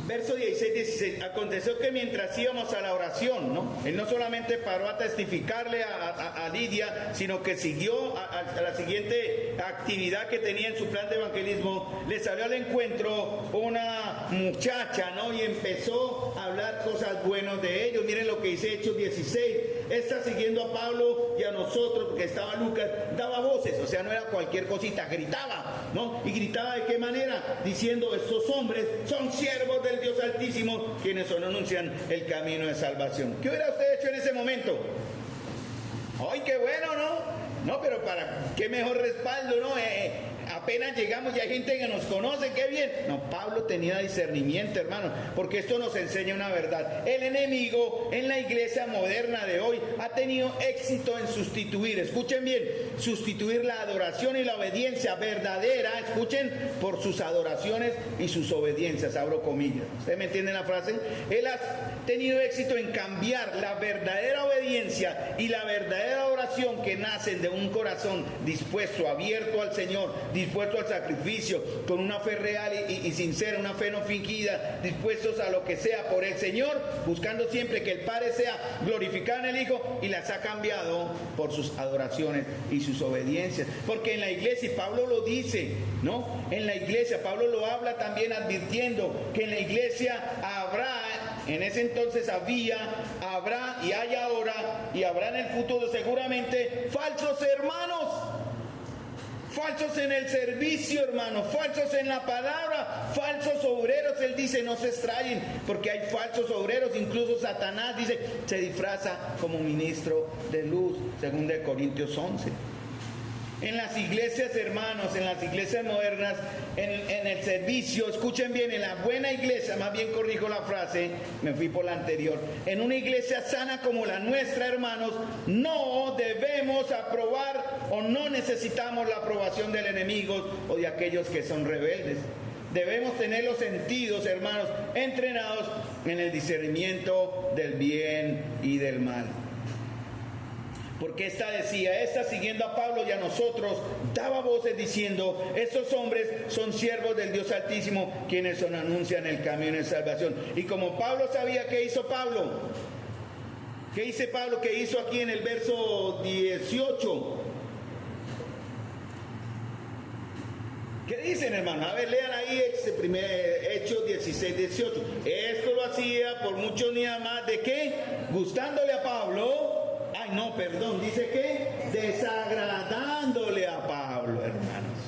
Verso 16. Aconteció que mientras íbamos a la oración, ¿no? Él no solamente paró a testificarle a Lidia, sino que siguió a la siguiente actividad que tenía en su plan de evangelismo. Le salió al encuentro una muchacha, ¿no? Y empezó a hablar cosas buenas de ellos. Miren lo que dice Hechos 16. Esta, siguiendo a Pablo y a nosotros, porque estaba Lucas, daba voces, o sea, no era cualquier cosita, gritaba, ¿no? Y gritaba ¿de qué manera? Diciendo, estos hombres son siervos del Dios Altísimo, quienes anuncian el camino de salvación. ¿Qué hubiera usted hecho en ese momento? ¡Ay, qué bueno!, ¿no? No, pero para qué mejor respaldo, ¿no? Apenas llegamos y hay gente que nos conoce, qué bien. No, Pablo tenía discernimiento, hermano, porque esto nos enseña una verdad. El enemigo en la iglesia moderna de hoy ha tenido éxito en sustituir, escuchen bien, sustituir la adoración y la obediencia verdadera, escuchen, por sus adoraciones y sus obediencias, abro comillas. ¿Usted me entiende la frase? Él ha tenido éxito en cambiar la verdadera obediencia y la verdadera oración que nacen de un corazón dispuesto, abierto al Señor, dispuesto al sacrificio, con una fe real y sincera, una fe no fingida, dispuestos a lo que sea por el Señor, buscando siempre que el Padre sea glorificado en el Hijo, y las ha cambiado por sus adoraciones y sus obediencias. Porque en la iglesia, y Pablo lo dice, ¿no? En la iglesia, Pablo lo habla también advirtiendo que en la iglesia habrá, en ese entonces había, habrá y hay ahora y habrá en el futuro seguramente falsos hermanos. Falsos en el servicio, hermano, falsos en la palabra, falsos obreros. Él dice, no se extrañen, porque hay falsos obreros. Incluso Satanás dice, se disfraza como ministro de luz, según de Corintios 11. En las iglesias, hermanos, en las iglesias modernas, en el servicio, escuchen bien, en la buena iglesia, más bien corrijo la frase, me fui por la anterior, en una iglesia sana como la nuestra, hermanos, no debemos aprobar o no necesitamos la aprobación del enemigo o de aquellos que son rebeldes. Debemos tener los sentidos, hermanos, entrenados en el discernimiento del bien y del mal. Porque esta decía, esta siguiendo a Pablo y a nosotros, daba voces diciendo, estos hombres son siervos del Dios Altísimo, quienes anuncian el camino de salvación. Y como Pablo sabía, ¿qué hizo Pablo? ¿Qué dice Pablo? ¿Qué hizo aquí en el verso 18? ¿Qué dicen, hermano? A ver, lean ahí Hechos 16, 18. Esto lo hacía por muchos días más. ¿De qué? Gustándole a Pablo. Ay, no, perdón. Dice que desagradándole a Pablo, hermanos.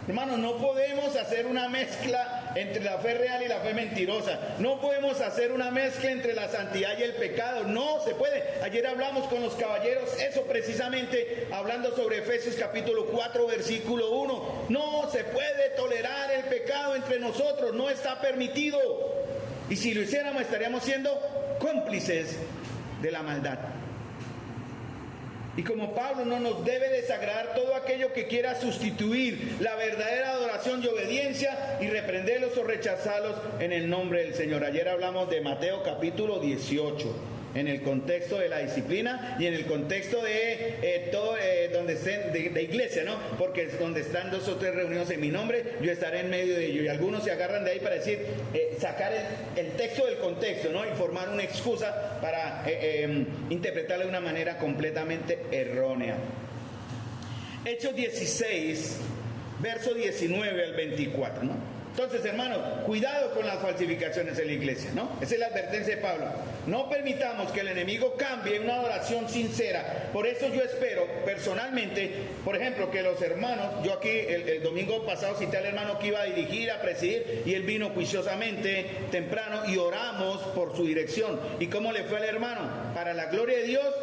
Hermanos, no podemos hacer una mezcla entre la fe real y la fe mentirosa. No podemos hacer una mezcla entre la santidad y el pecado. No se puede. Ayer hablamos con los caballeros eso precisamente, hablando sobre Efesios capítulo 4, versículo 1. No se puede tolerar el pecado entre nosotros. No está permitido. Y si lo hiciéramos, estaríamos siendo cómplices de la maldad. Y como Pablo, no nos debe desagradar todo aquello que quiera sustituir la verdadera adoración y obediencia y reprenderlos o rechazarlos en el nombre del Señor. Ayer hablamos de Mateo capítulo 18, en el contexto de la disciplina y en el contexto de todo donde estén de iglesia, ¿no? Porque es donde están 2 o 3 reunidos en mi nombre, yo estaré en medio de ellos. Y algunos se agarran de ahí para decir, sacar el texto del contexto, ¿no? Y formar una excusa para interpretarlo de una manera completamente errónea. Hechos 16, verso 19 al 24, ¿no? Entonces, hermanos, cuidado con las falsificaciones en la iglesia, ¿no? Esa es la advertencia de Pablo. No permitamos que el enemigo cambie una adoración sincera. Por eso yo espero, personalmente, por ejemplo, que los hermanos, yo aquí el domingo pasado cité al hermano que iba a dirigir, a presidir, y él vino juiciosamente temprano y oramos por su dirección. ¿Y cómo le fue al hermano? Para la gloria de Dios,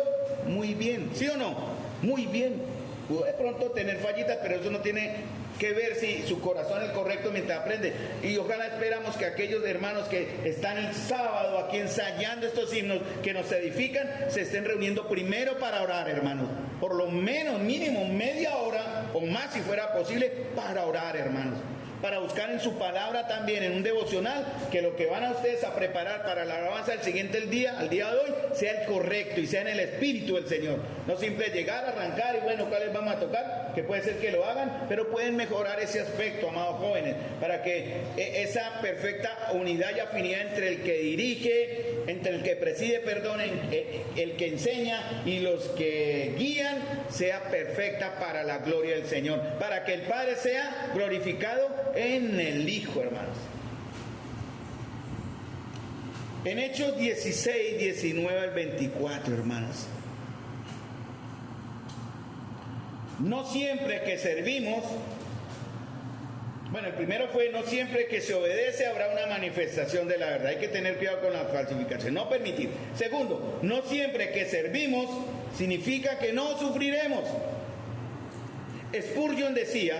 muy bien. ¿Sí o no? Muy bien. Pudo de pronto tener fallitas, pero eso no tiene que ver si su corazón es correcto mientras aprende. Y ojalá esperamos que aquellos hermanos que están el sábado aquí ensayando estos himnos que nos edifican, se estén reuniendo primero para orar, hermanos. Por lo menos, mínimo, media hora o más si fuera posible, para orar, hermanos. Para buscar en su palabra también, en un devocional, que lo que van a ustedes a preparar para la alabanza al siguiente al día de hoy, sea el correcto y sea en el Espíritu del Señor. No simple llegar, arrancar y bueno, ¿cuáles vamos a tocar? Que puede ser que lo hagan, pero pueden mejorar ese aspecto, amados jóvenes, para que esa perfecta unidad y afinidad entre el que dirige, entre el que preside, el que enseña y los que guían, sea perfecta para la gloria del Señor, para que el Padre sea glorificado en el Hijo, hermanos. En Hechos 16, 19 al 24, hermanos. No siempre que servimos, bueno, el primero fue: no siempre que se obedece habrá una manifestación de la verdad. Hay que tener cuidado con la falsificación, no permitir. Segundo, no siempre que servimos significa que no sufriremos. Spurgeon decía: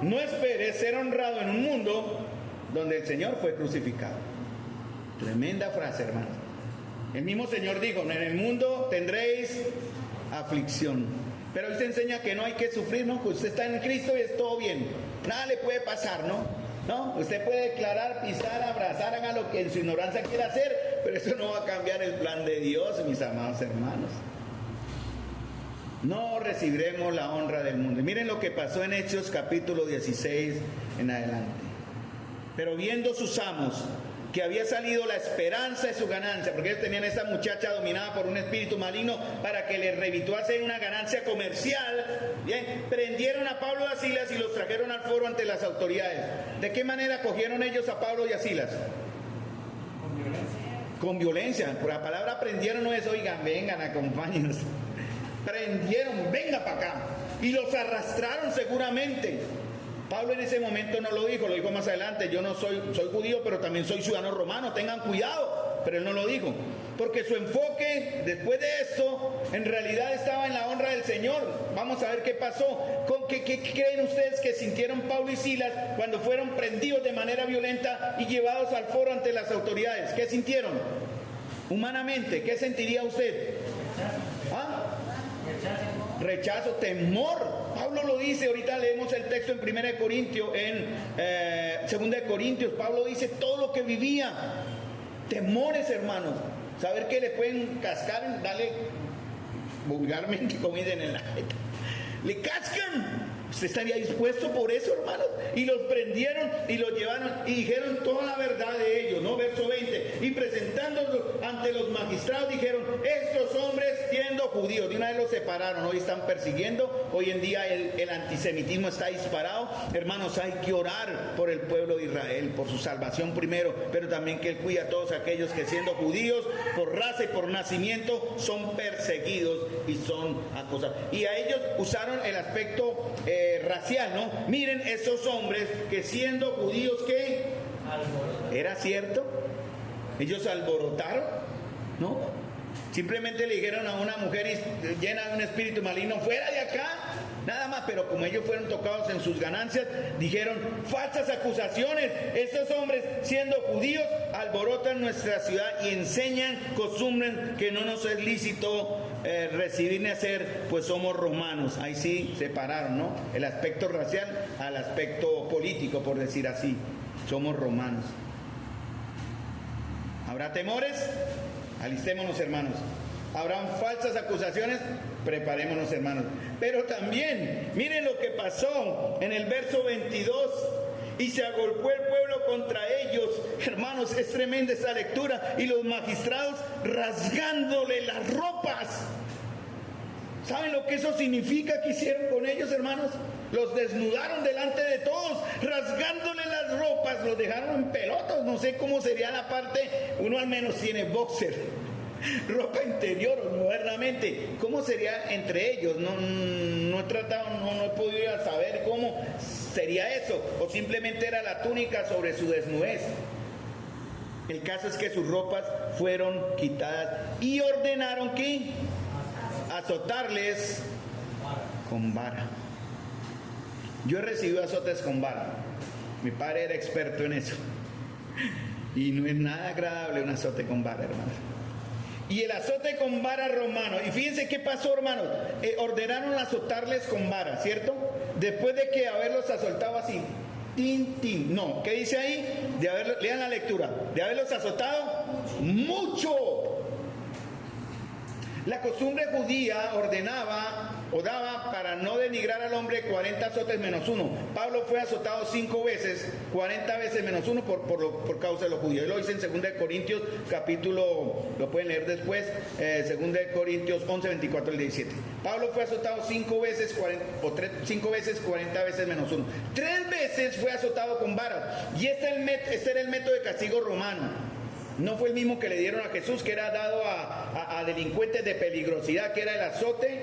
no esperes ser honrado en un mundo donde el Señor fue crucificado. Tremenda frase, hermanos. El mismo Señor dijo: en el mundo tendréis aflicción. Pero hoy se enseña que no hay que sufrir, ¿no? Pues usted está en Cristo y es todo bien. Nada le puede pasar, ¿no? ¿No? Usted puede declarar, pisar, abrazar, haga lo que en su ignorancia quiera hacer, pero eso no va a cambiar el plan de Dios, mis amados hermanos. No recibiremos la honra del mundo. Y miren lo que pasó en Hechos capítulo 16 en adelante. Pero viendo sus amos que había salido la esperanza de su ganancia, porque ellos tenían a esa muchacha dominada por un espíritu maligno para que les revituase una ganancia comercial, bien, prendieron a Pablo y a Silas y los trajeron al foro ante las autoridades. ¿De qué manera cogieron ellos a Pablo y a Silas? Con violencia. Por la palabra prendieron no es: oigan, vengan, acompáñenos. Prendieron, venga para acá, y los arrastraron seguramente. Pablo en ese momento no lo dijo más adelante: yo no soy judío, pero también soy ciudadano romano, tengan cuidado. Pero él no lo dijo, porque su enfoque después de esto en realidad estaba en la honra del Señor. Vamos a ver qué pasó. ¿Qué creen ustedes que sintieron Pablo y Silas cuando fueron prendidos de manera violenta y llevados al foro ante las autoridades? ¿Qué sintieron? Humanamente, ¿qué sentiría usted? ¿Ah? Rechazo, temor. Pablo lo dice, ahorita leemos el texto en 1 Corintios, en 2 Corintios, Pablo dice todo lo que vivía. Temores, hermanos. Saber que le pueden cascar, darle vulgarmente, como dicen en la jeta. Le cascan. ¿Usted estaría dispuesto por eso, hermanos? Y los prendieron y los llevaron y dijeron toda la verdad de ellos, ¿no? Verso 20. Y presentándolos ante los magistrados dijeron: estos hombres, siendo judíos, judíos, de una vez los separaron, hoy están persiguiendo, hoy en día el antisemitismo está disparado. Hermanos, hay que orar por el pueblo de Israel, por su salvación primero, pero también que Él cuide a todos aquellos que siendo judíos, por raza y por nacimiento, son perseguidos y son acosados. Y a ellos usaron el aspecto racial, ¿no? Miren esos hombres que siendo judíos, ¿qué? ¿Era cierto? Ellos alborotaron, ¿no? Simplemente le dijeron a una mujer llena de un espíritu maligno, fuera de acá, nada más. Pero como ellos fueron tocados en sus ganancias, dijeron falsas acusaciones. Estos hombres, siendo judíos, alborotan nuestra ciudad y enseñan costumbres que no nos es lícito recibir ni hacer, pues somos romanos. Ahí sí separaron, ¿no? El aspecto racial al aspecto político, por decir así. Somos romanos. ¿Habrá temores? Alistémonos, hermanos. Habrán falsas acusaciones, preparémonos, hermanos. Pero también, miren lo que pasó en el verso 22. Y se agolpó el pueblo contra ellos. Hermanos, es tremenda esta lectura. Y los magistrados rasgándole las ropas. ¿Saben lo que eso significa que hicieron con ellos, hermanos? Los desnudaron delante de todos, rasgándole las ropas, los dejaron en pelotas. No sé cómo sería la parte, uno al menos tiene boxer, ropa interior modernamente. ¿Cómo sería entre ellos? No he tratado, no he podido saber cómo sería eso, o simplemente era la túnica sobre su desnudez. El caso es que sus ropas fueron quitadas y ordenaron que azotarles con vara. Yo he recibido azotes con vara. Mi padre era experto en eso. Y no es nada agradable un azote con vara, hermanos. Y el azote con vara romano. Y fíjense qué pasó, hermanos. Ordenaron azotarles con vara, ¿cierto? Después de que haberlos azotado así. Tin, tin. No, ¿qué dice ahí? Lean la lectura. De haberlos azotado mucho. La costumbre judía ordenaba o daba, para no denigrar al hombre, 40 azotes menos uno. Pablo fue azotado 5 veces, 40 veces menos uno por causa de los judíos. Lo dice en 2 Corintios capítulo, lo pueden leer después, 2 Corintios 11, 24 al 17. Pablo fue azotado 5 veces, 40 veces menos uno. 3 veces fue azotado con varas. Y este era el método de castigo romano. No fue el mismo que le dieron a Jesús, que era dado a delincuentes de peligrosidad, que era el azote,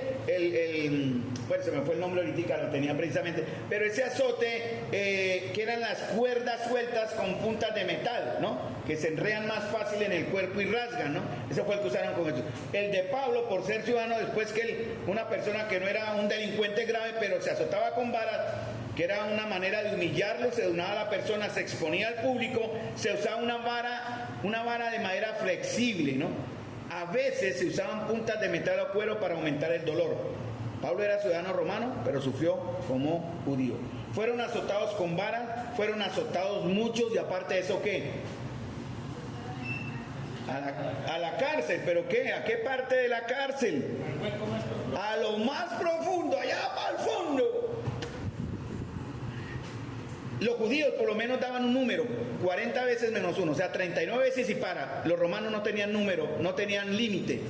bueno, se me fue el nombre ahorita, lo tenía precisamente, pero ese azote, que eran las cuerdas sueltas con puntas de metal, ¿no? Que se enredan más fácil en el cuerpo y rasgan, ¿no? Ese fue el que usaron con Jesús. El de Pablo, por ser ciudadano, después que una persona que no era un delincuente grave, pero se azotaba con varas, que era una manera de humillarlo, se donaba a la persona, se exponía al público, se usaba una vara de madera flexible, ¿no? A veces se usaban puntas de metal o cuero para aumentar el dolor. Pablo era ciudadano romano, pero sufrió como judío. Fueron azotados con vara, fueron azotados muchos, y aparte de eso, ¿qué? A la cárcel. ¿Pero qué? ¿A qué parte de la cárcel? A lo más profundo, allá para el fondo. Los judíos por lo menos daban un número, 40 veces menos uno, o sea, 39 veces y para. Los romanos no tenían número, no tenían límite.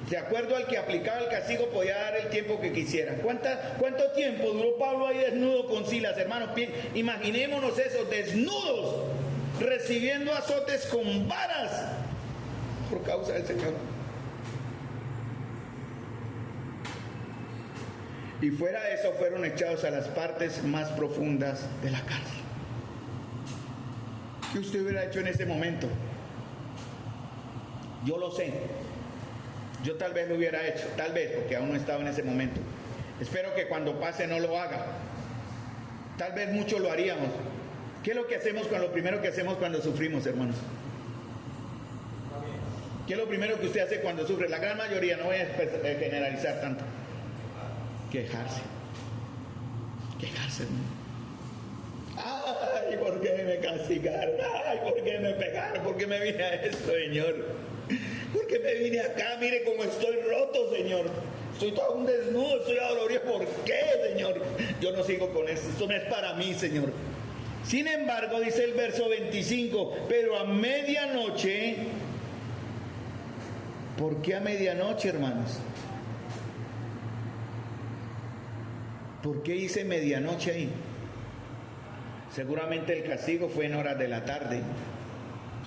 De acuerdo al que aplicaba el castigo, podía dar el tiempo que quisiera. ¿Cuánto tiempo duró Pablo ahí desnudo con Silas, hermanos? Imaginémonos esos desnudos, recibiendo azotes con varas por causa del Señor. Y fuera de eso, fueron echados a las partes más profundas de la cárcel. ¿Qué usted hubiera hecho en ese momento? Yo lo sé. Yo tal vez lo hubiera hecho, tal vez, porque aún no estaba en ese momento. Espero que cuando pase no lo haga. Tal vez muchos lo haríamos. ¿Qué es lo que hacemos lo primero que hacemos cuando sufrimos, hermanos? ¿Qué es lo primero que usted hace cuando sufre? La gran mayoría, no voy a generalizar tanto. Quejarse, hermano. Ay, ¿por qué me castigaron? Ay, ¿por qué me pegaron? ¿Por qué me vine a esto, Señor? ¿Por qué me vine acá? Mire cómo estoy roto, Señor. Estoy todo un desnudo, estoy adolorido. ¿Por qué, Señor? Yo no sigo con esto. Esto no es para mí, Señor. Sin embargo, dice el verso 25, pero a medianoche. ¿Por qué a medianoche, hermanos? ¿por qué hice medianoche ahí? Seguramente el castigo fue en horas de la tarde.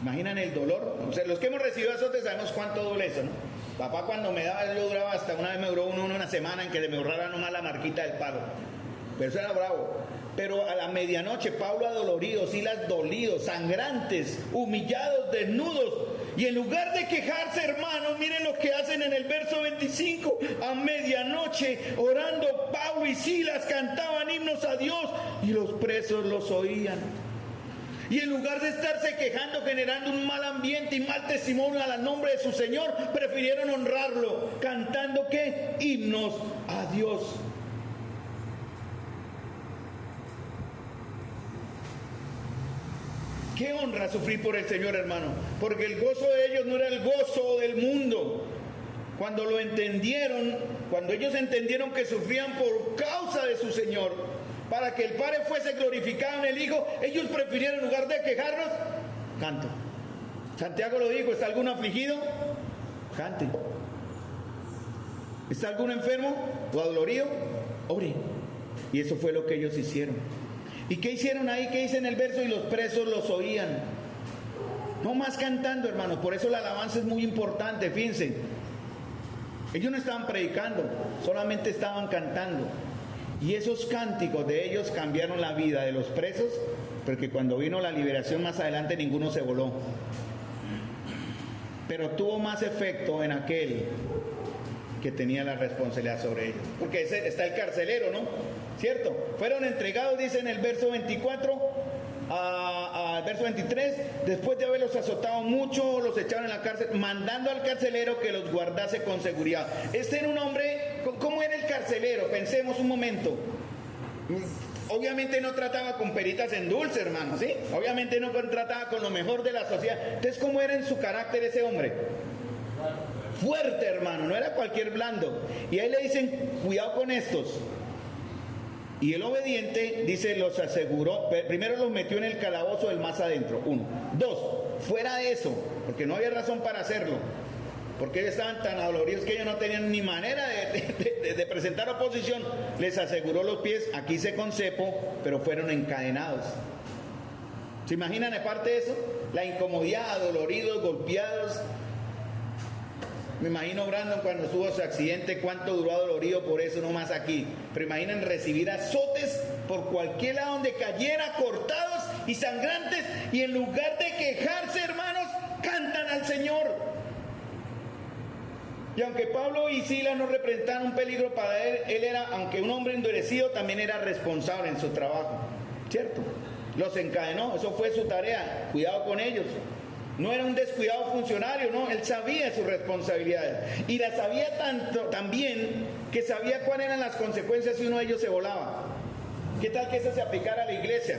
¿Imaginan el dolor? O sea, los que hemos recibido azotes sabemos cuánto duele eso, ¿no? Papá cuando me daba, yo duraba hasta una vez me duró una semana en que me ahorrara nomás la marquita del palo. Pero eso era bravo. Pero a la medianoche, Pablo adolorido, Silas dolidos, sangrantes, humillados, desnudos. Y en lugar de quejarse, hermanos, miren lo que hacen en el verso 25. A medianoche, orando, Pablo y Silas cantaban himnos a Dios y los presos los oían. Y en lugar de estarse quejando, generando un mal ambiente y mal testimonio al nombre de su Señor, prefirieron honrarlo, cantando ¿qué? Himnos a Dios. ¿Qué honra sufrir por el Señor, hermano? Porque el gozo de ellos no era el gozo del mundo. Cuando lo entendieron, cuando ellos entendieron que sufrían por causa de su Señor, para que el Padre fuese glorificado en el Hijo, ellos prefirieron, en lugar de quejarnos, canto. Santiago lo dijo, ¿está alguno afligido? Cante. ¿Está alguno enfermo o adolorido? Ore. Y eso fue lo que ellos hicieron. ¿Y qué hicieron ahí? ¿Qué dice en el verso? Y los presos los oían. No más cantando, hermanos. Por eso la alabanza es muy importante, fíjense. Ellos no estaban predicando, solamente estaban cantando. Y esos cánticos de ellos cambiaron la vida de los presos, porque cuando vino la liberación más adelante ninguno se voló. Pero tuvo más efecto en aquel que tenía la responsabilidad sobre ellos. Porque está el carcelero, ¿no? ¿Cierto? Fueron entregados, dice en el verso 24 al verso 23, después de haberlos azotado mucho, los echaron en la cárcel, mandando al carcelero que los guardase con seguridad. Este era un hombre, ¿cómo era el carcelero? Pensemos un momento. Obviamente no trataba con peritas en dulce, hermano, ¿sí? Obviamente no trataba con lo mejor de la sociedad. Entonces, ¿cómo era en su carácter ese hombre? Fuerte, hermano, no era cualquier blando. Y ahí le dicen, cuidado con estos. Y el obediente, dice, los aseguró, primero los metió en el calabozo del más adentro, 1. 2, fuera de eso, porque no había razón para hacerlo, porque ellos estaban tan adoloridos que ellos no tenían ni manera de presentar oposición, les aseguró los pies, aquí se con cepo, pero fueron encadenados. ¿Se imaginan aparte de eso? La incomodidad, adoloridos, golpeados. Me imagino Brandon cuando tuvo su accidente, cuánto duró adolorido por eso, no más aquí. Pero imaginen recibir azotes por cualquier lado donde cayera, cortados y sangrantes, y en lugar de quejarse, hermanos, cantan al Señor. Y aunque Pablo y Silas no representaban un peligro para él, él era, aunque un hombre endurecido, también era responsable en su trabajo, ¿cierto? Los encadenó, eso fue su tarea, cuidado con ellos. No era un descuidado funcionario, no, él sabía sus responsabilidades y las sabía tanto también que sabía cuáles eran las consecuencias si uno de ellos se volaba. ¿Qué tal que eso se aplicara a la iglesia?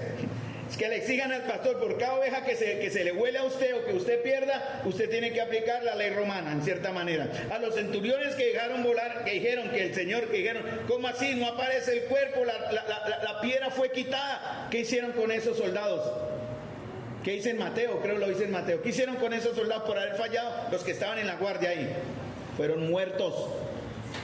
Es que le exijan al pastor, por cada oveja que se le huele a usted o que usted pierda, usted tiene que aplicar la ley romana, en cierta manera. A los centuriones que dejaron volar, que dijeron que el Señor, que dijeron, ¿cómo así? No aparece el cuerpo, la piedra fue quitada. ¿Qué hicieron con esos soldados? ¿Qué dice en Mateo? Creo que lo dice en Mateo. ¿Qué hicieron con esos soldados por haber fallado? Los que estaban en la guardia ahí. Fueron muertos.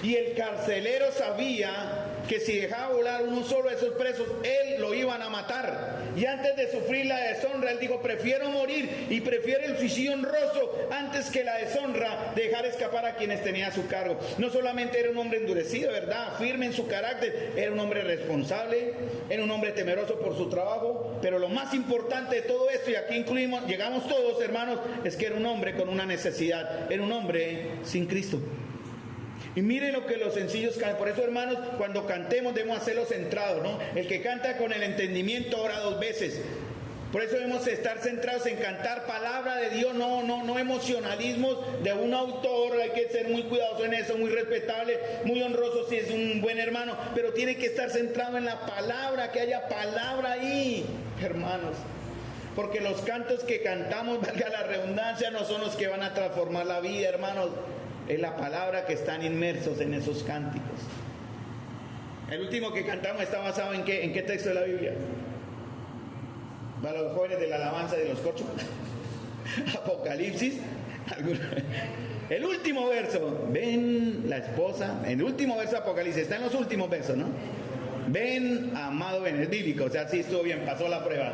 Y el carcelero sabía que si dejaba volar uno solo de esos presos, él lo iban a matar. Y antes de sufrir la deshonra, él dijo, prefiero morir y prefiero el suicidio honroso antes que la deshonra de dejar escapar a quienes tenía a su cargo. No solamente era un hombre endurecido, ¿verdad? Firme en su carácter, era un hombre responsable, era un hombre temeroso por su trabajo, pero lo más importante de todo esto, y aquí llegamos todos, hermanos, es que era un hombre con una necesidad, era un hombre sin Cristo. Y miren lo que los sencillos cantan. Por eso, hermanos, cuando cantemos debemos hacerlo centrados, ¿no? El que canta con el entendimiento ora 2 veces. Por eso debemos estar centrados en cantar palabra de Dios, no emocionalismos de un autor. Hay que ser muy cuidadoso en eso, muy respetable, muy honroso si es un buen hermano, pero tiene que estar centrado en la palabra, que haya palabra ahí, hermanos. Porque los cantos que cantamos, valga la redundancia, no son los que van a transformar la vida, hermanos. Es la palabra que están inmersos en esos cánticos. El último que cantamos está basado en qué texto de la Biblia. Para los jóvenes de la alabanza de los corchos. Apocalipsis. El último verso. Ven la esposa. El último verso de Apocalipsis. Está en los últimos versos, ¿no? Ven, amado, ven, es bíblico, o sea, sí estuvo bien, pasó la prueba.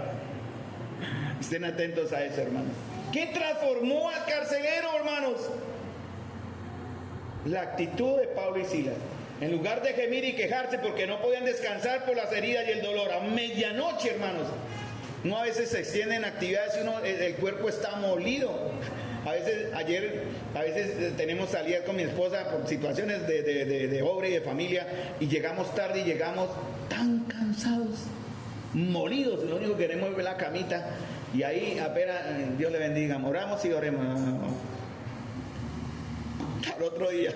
Estén atentos a eso, hermanos. ¿Qué transformó al carcelero, hermanos? La actitud de Pablo y Silas. En lugar de gemir y quejarse porque no podían descansar por las heridas y el dolor, a medianoche, hermanos. No, a veces se extienden actividades y el cuerpo está molido. A veces tenemos salidas con mi esposa por situaciones de obra y de familia, y llegamos tarde y llegamos tan cansados, molidos. Lo único que queremos es ver la camita, y ahí apenas Dios le bendiga, oramos y oremos al otro día.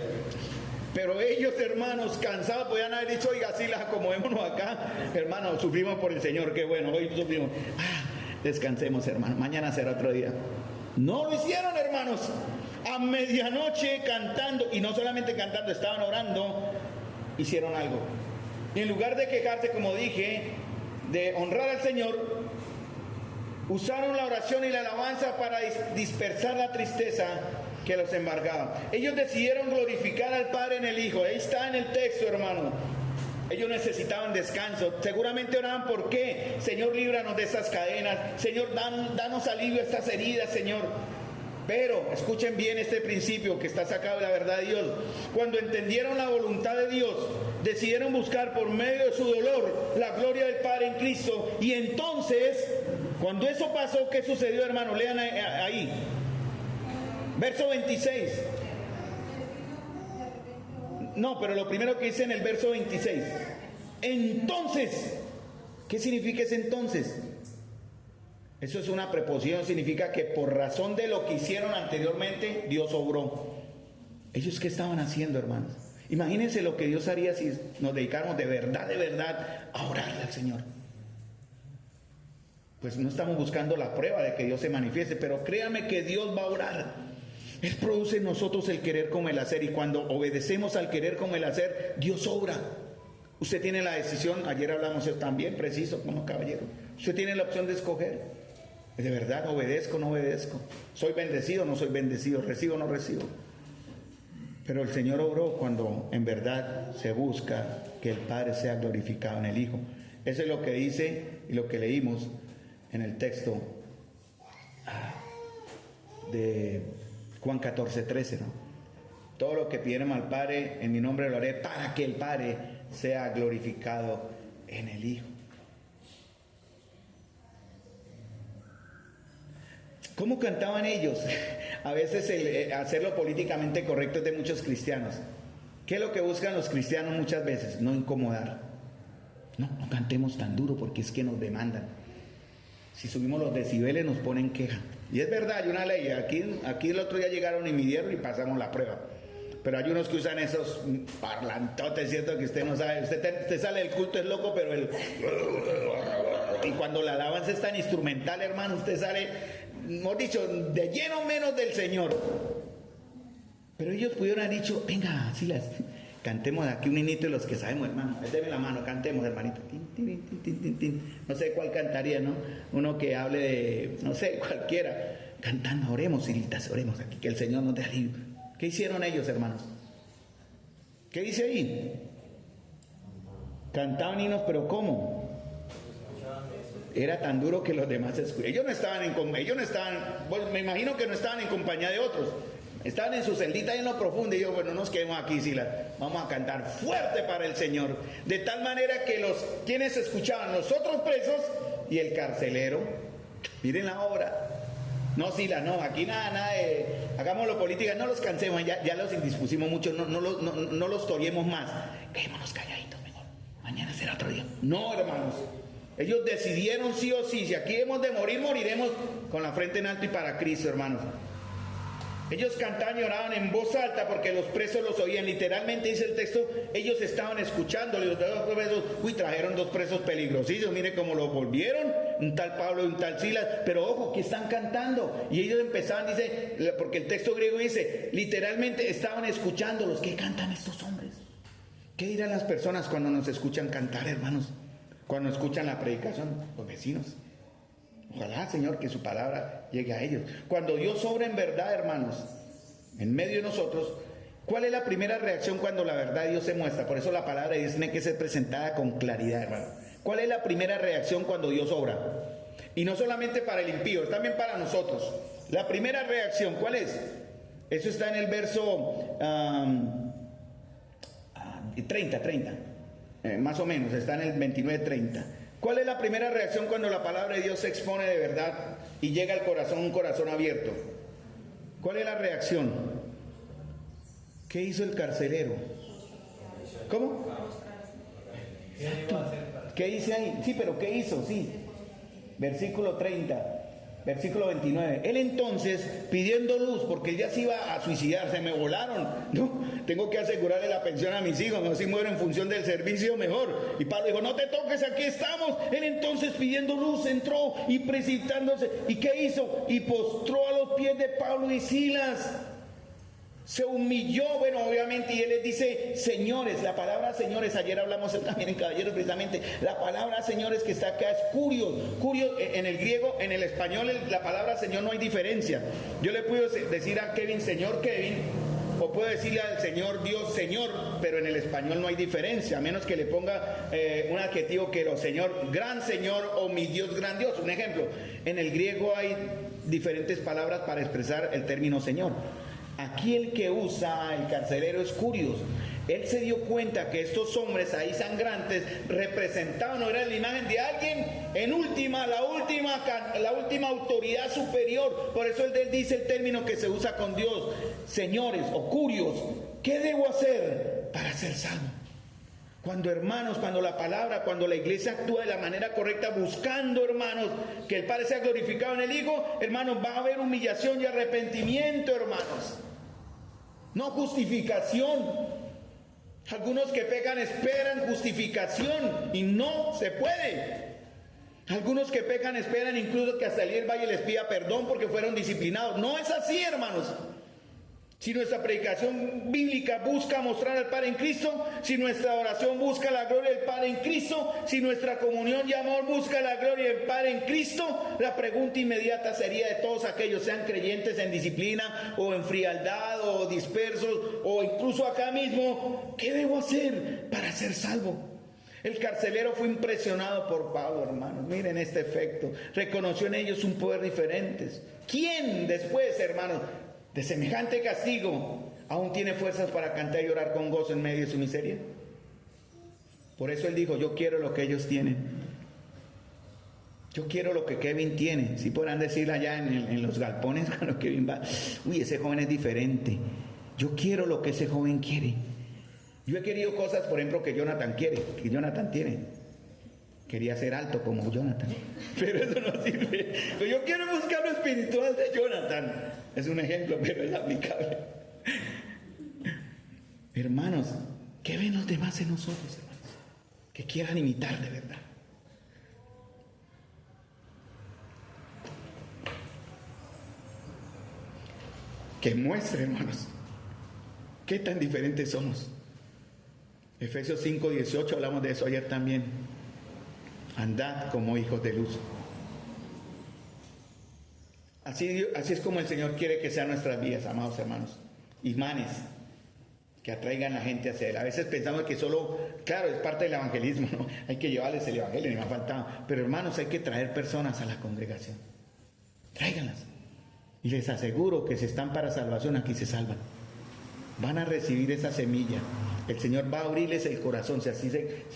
Pero ellos, hermanos, cansados, podían haber dicho: oiga, sí, las acomodémonos acá, hermanos, sufrimos por el Señor, qué bueno, hoy sufrimos, descansemos, hermanos, mañana será otro día. No lo hicieron, hermanos. A medianoche cantando, y no solamente cantando, estaban orando, hicieron algo. Y en lugar de quejarse, como dije, de honrar al Señor, usaron la oración y la alabanza para dispersar la tristeza que los embargaba. Ellos decidieron glorificar al Padre en el Hijo. Ahí está en el texto, hermano. Ellos necesitaban descanso. Seguramente oraban: ¿por qué? Señor, líbranos de esas cadenas. Señor, danos alivio a estas heridas, Señor. Pero escuchen bien este principio que está sacado de la verdad de Dios. Cuando entendieron la voluntad de Dios, decidieron buscar por medio de su dolor la gloria del Padre en Cristo. Y entonces, cuando eso pasó, ¿qué sucedió, hermano? Lean ahí. Verso 26. No, pero lo primero que dice en el verso 26. Entonces, ¿qué significa ese entonces? Eso es una preposición, significa que por razón de lo que hicieron anteriormente, Dios obró. ¿Ellos qué estaban haciendo, hermanos? Imagínense lo que Dios haría si nos dedicáramos de verdad a orarle al Señor. Pues no estamos buscando la prueba de que Dios se manifieste, pero créame que Dios va a orar. Él produce en nosotros el querer como el hacer, y cuando obedecemos al querer como el hacer, Dios obra. Usted tiene la decisión, ayer hablamos también preciso como caballero, usted tiene la opción de escoger: ¿de verdad obedezco o no obedezco? ¿Soy bendecido o no soy bendecido? ¿Recibo o no recibo? Pero el Señor obró cuando en verdad se busca que el Padre sea glorificado en el Hijo. Eso es lo que dice y lo que leímos en el texto de Juan 14:13, ¿no? Todo lo que pidieron al Padre en mi nombre lo haré, para que el Padre sea glorificado en el Hijo. ¿Cómo cantaban ellos? A veces hacerlo políticamente correcto es de muchos cristianos. ¿Qué es lo que buscan los cristianos muchas veces? No incomodar. No cantemos tan duro porque es que nos demandan. Si subimos los decibeles nos ponen queja. Y es verdad, hay una ley. Aquí el otro día llegaron y midieron y pasamos la prueba. Pero hay unos que usan esos parlantotes, ¿cierto? Que usted no sabe. Usted sale del culto, es loco, pero y cuando la alabanza es tan instrumental, hermano, usted sale, hemos dicho, de lleno menos del Señor. Pero ellos pudieron haber dicho: venga, Silas, cantemos aquí un hinito de los que sabemos, hermano. Deme la mano, cantemos, hermanito. No sé cuál cantaría, ¿no? Uno que hable de, no sé, cualquiera. Cantando, oremos, Silitas, oremos aquí, que el Señor nos dé alivio. ¿Qué hicieron ellos, hermanos? ¿Qué dice ahí? Cantaban himnos, pero ¿cómo? Era tan duro que los demás escuchaban. Ellos no estaban, bueno, me imagino que no estaban en compañía de otros. Estaban en su celdita y en lo profundo, y yo, bueno, nos quedemos aquí, Silas, vamos a cantar fuerte para el Señor. De tal manera que quienes escuchaban, los otros presos y el carcelero, miren la obra. No, Silas, no, aquí nada de, hagámoslo política, no los cansemos, ya los indispusimos mucho, no los toriemos más. Quedémonos calladitos mejor, mañana será otro día. No, hermanos, ellos decidieron sí o sí, si aquí hemos de morir, moriremos con la frente en alto y para Cristo, hermanos. Ellos cantaban y oraban en voz alta porque los presos los oían. Literalmente dice el texto, ellos estaban escuchando. Los dos presos, trajeron dos presos peligrosillos, mire cómo los volvieron, un tal Pablo y un tal Silas, pero ojo, que están cantando. Y ellos empezaban, dice, porque el texto griego dice, literalmente estaban escuchándolos. ¿Qué cantan estos hombres? ¿Qué dirán las personas cuando nos escuchan cantar, hermanos? Cuando escuchan la predicación, los vecinos. Ojalá, Señor, que su palabra llegue a ellos. Cuando Dios obra en verdad, hermanos, en medio de nosotros, ¿Cuál es la primera reacción cuando la verdad de Dios se muestra? Por eso la palabra de Dios tiene que ser presentada con claridad, hermano. ¿Cuál es la primera reacción cuando Dios obra? Y no solamente para el impío, es también para nosotros. La primera reacción, ¿cuál es? Eso está en el verso 30, más o menos, está en el 29-30. ¿Cuál es la primera reacción cuando la palabra de Dios se expone de verdad y llega al corazón, un corazón abierto? ¿Cuál es la reacción? ¿Qué hizo el carcelero? ¿Cómo? ¿Qué dice ahí? Sí, pero ¿qué hizo? Sí. Versículo 30. Versículo 29. Él entonces, pidiendo luz, porque él ya se iba a suicidar, se me volaron, ¿no? Tengo que asegurarle la pensión a mis hijos, no si muero en función del servicio, mejor. Y Pablo dijo, no te toques, aquí estamos. Él entonces, pidiendo luz, entró y precipitándose. ¿Y qué hizo? Y postró a los pies de Pablo y Silas. Se humilló, bueno, obviamente, y él les dice, señores, la palabra señores, ayer hablamos también en Caballeros precisamente, la palabra señores que está acá es curios, en el griego, en el español, la palabra señor no hay diferencia. Yo le puedo decir a Kevin, señor Kevin, o puedo decirle al Señor Dios, Señor, pero en el español no hay diferencia, a menos que le ponga un adjetivo que lo Señor, gran Señor o mi Dios grandioso. Un ejemplo, en el griego hay diferentes palabras para expresar el término Señor. Aquí el que usa el carcelero es Curios. Él se dio cuenta que estos hombres ahí sangrantes representaban o eran la imagen de alguien en la última autoridad superior. Por eso él dice el término que se usa con Dios, señores o Curios, ¿qué debo hacer para ser salvo? Cuando hermanos, cuando la palabra, cuando la iglesia actúa de la manera correcta, buscando hermanos, que el Padre sea glorificado en el Hijo, hermanos, va a haber humillación y arrepentimiento, hermanos. No justificación. Algunos que pecan esperan justificación y no se puede. Algunos que pecan esperan incluso que hasta el Valle les pida perdón porque fueron disciplinados. No es así, hermanos. Si nuestra predicación bíblica busca mostrar al Padre en Cristo, si nuestra oración busca la gloria del Padre en Cristo, si nuestra comunión y amor busca la gloria del Padre en Cristo, la pregunta inmediata sería de todos aquellos, sean creyentes en disciplina o en frialdad o dispersos o incluso acá mismo, ¿qué debo hacer para ser salvo? El carcelero fue impresionado por Pablo, hermanos. Miren este efecto. Reconoció en ellos un poder diferente. ¿Quién después, hermanos, de semejante castigo, aún tiene fuerzas para cantar y orar con gozo en medio de su miseria? Por eso él dijo, yo quiero lo que ellos tienen. Yo quiero lo que Kevin tiene. Si podrán decir allá en los galpones cuando Kevin va, uy, ese joven es diferente. Yo quiero lo que ese joven quiere. Yo he querido cosas, por ejemplo, que Jonathan quiere, que Jonathan tiene. Quería ser alto como Jonathan, pero eso no sirve. Pero yo quiero buscar lo espiritual de Jonathan. Es un ejemplo, pero es aplicable. Hermanos, ¿qué ven los demás en nosotros, hermanos? Que quieran imitar de verdad. Que muestre, hermanos, qué tan diferentes somos. Efesios 5:18, hablamos de eso ayer también. Andad como hijos de luz. Así es como el Señor quiere que sean nuestras vidas, amados hermanos. Imanes que atraigan a la gente hacia Él. A veces pensamos que solo, claro, es parte del evangelismo, ¿no? Hay que llevarles el evangelio, ni me ha faltado. Pero hermanos, hay que traer personas a la congregación. Tráiganlas. Y les aseguro que si están para salvación, aquí se salvan. Van a recibir esa semilla. El Señor va a abrirles el corazón. Si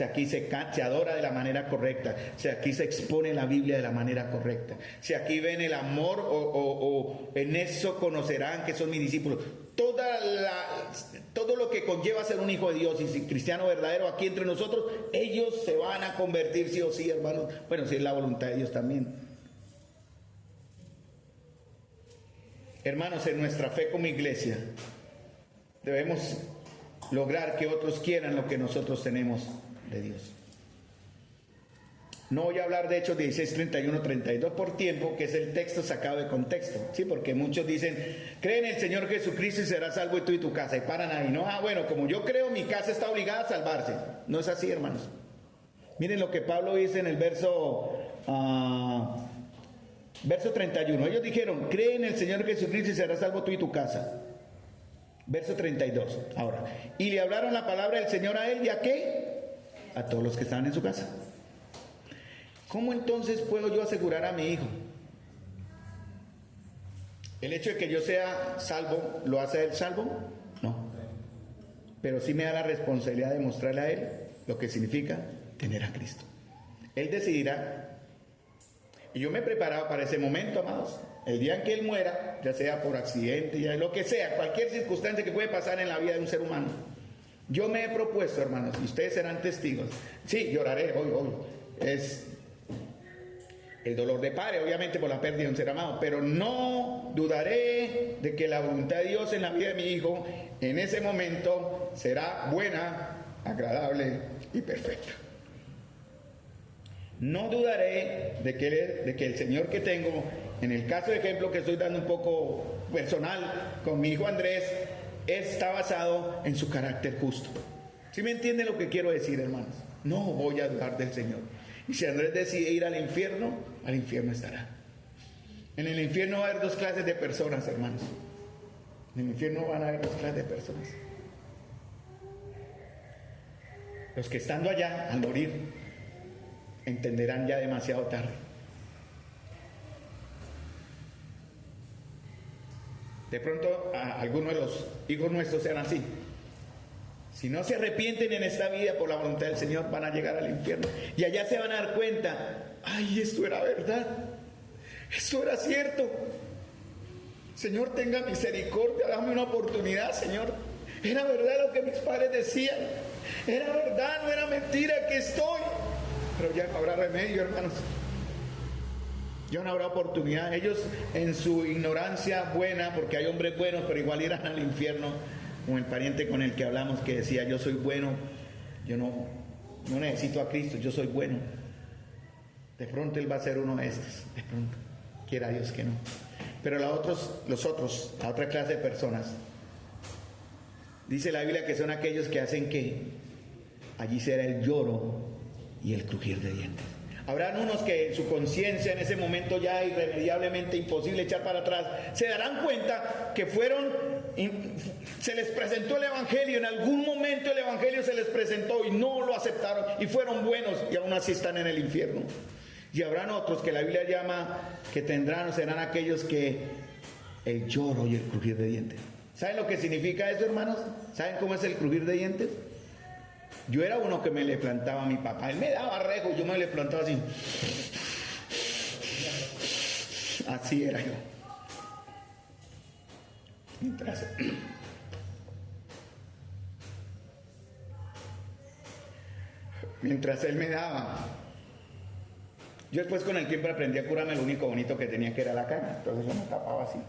aquí se adora de la manera correcta, si aquí se expone la Biblia de la manera correcta, si aquí ven el amor o en eso conocerán que son mis discípulos. Todo lo que conlleva ser un hijo de Dios y cristiano verdadero aquí entre nosotros, ellos se van a convertir sí o sí, hermanos. Bueno, si es la voluntad de Dios también. Hermanos, en nuestra fe como iglesia debemos lograr que otros quieran lo que nosotros tenemos de Dios. No voy a hablar de Hechos 16, 31, 32 por tiempo, que es el texto sacado de contexto, ¿sí? Porque muchos dicen, cree en el Señor Jesucristo y serás salvo y tú y tu casa, y paran ahí, ¿no? Bueno, como yo creo, mi casa está obligada a salvarse. No es así, hermanos. Miren lo que Pablo dice en el verso 31. Ellos dijeron, cree en el Señor Jesucristo y serás salvo tú y tu casa. Verso 32. Ahora, y le hablaron la palabra del Señor a él, ¿y a qué? A todos los que estaban en su casa. ¿Cómo entonces puedo yo asegurar a mi hijo? ¿El hecho de que yo sea salvo lo hace a él salvo? No. Pero sí me da la responsabilidad de mostrarle a él lo que significa tener a Cristo. Él decidirá. Y yo me he preparado para ese momento, amados. El día en que él muera, ya sea por accidente, ya lo que sea, cualquier circunstancia que puede pasar en la vida de un ser humano. Yo me he propuesto, hermanos, y ustedes serán testigos. Sí, lloraré, hoy. Es el dolor de padre, obviamente, por la pérdida de un ser amado, pero no dudaré de que la voluntad de Dios en la vida de mi hijo en ese momento será buena, agradable y perfecta. No dudaré de que el Señor que tengo, en el caso de ejemplo que estoy dando un poco personal con mi hijo Andrés, está basado en su carácter justo. ¿Sí me entienden lo que quiero decir, hermanos? No voy a dudar del Señor. Y si Andrés decide ir al infierno estará. En el infierno va a haber dos clases de personas, hermanos. En el infierno van a haber dos clases de personas. Los que estando allá, al morir, entenderán ya demasiado tarde. De pronto, algunos de los hijos nuestros sean así. Si no se arrepienten en esta vida por la voluntad del Señor, van a llegar al infierno. Y allá se van a dar cuenta, ay, esto era verdad, esto era cierto. Señor, tenga misericordia, dame una oportunidad, Señor. Era verdad lo que mis padres decían. Era verdad, no era mentira, que estoy. Pero ya no habrá remedio, hermanos. Ya no habrá oportunidad. Ellos en su ignorancia buena, porque hay hombres buenos, pero igual irán al infierno. Como el pariente con el que hablamos, que decía, yo soy bueno, yo no necesito a Cristo, yo soy bueno. De pronto él va a ser uno de estos, de pronto, quiera Dios que no. Pero la otra clase de personas, dice la Biblia que son aquellos que hacen que allí será el lloro y el crujir de dientes. Habrán unos que en su conciencia en ese momento ya irremediablemente imposible echar para atrás, se darán cuenta que se les presentó el Evangelio, en algún momento el Evangelio se les presentó y no lo aceptaron y fueron buenos y aún así están en el infierno. Y habrán otros que la Biblia llama que serán aquellos que el lloro y el crujir de dientes. ¿Saben lo que significa eso, hermanos? ¿Saben cómo es el crujir de dientes? Yo era uno que me le plantaba a mi papá, él me daba rejo, yo me le plantaba así. Así era yo. Mientras él me daba. Yo después con el tiempo aprendí a curarme, lo único bonito que tenía que era la cara, entonces yo me tapaba así.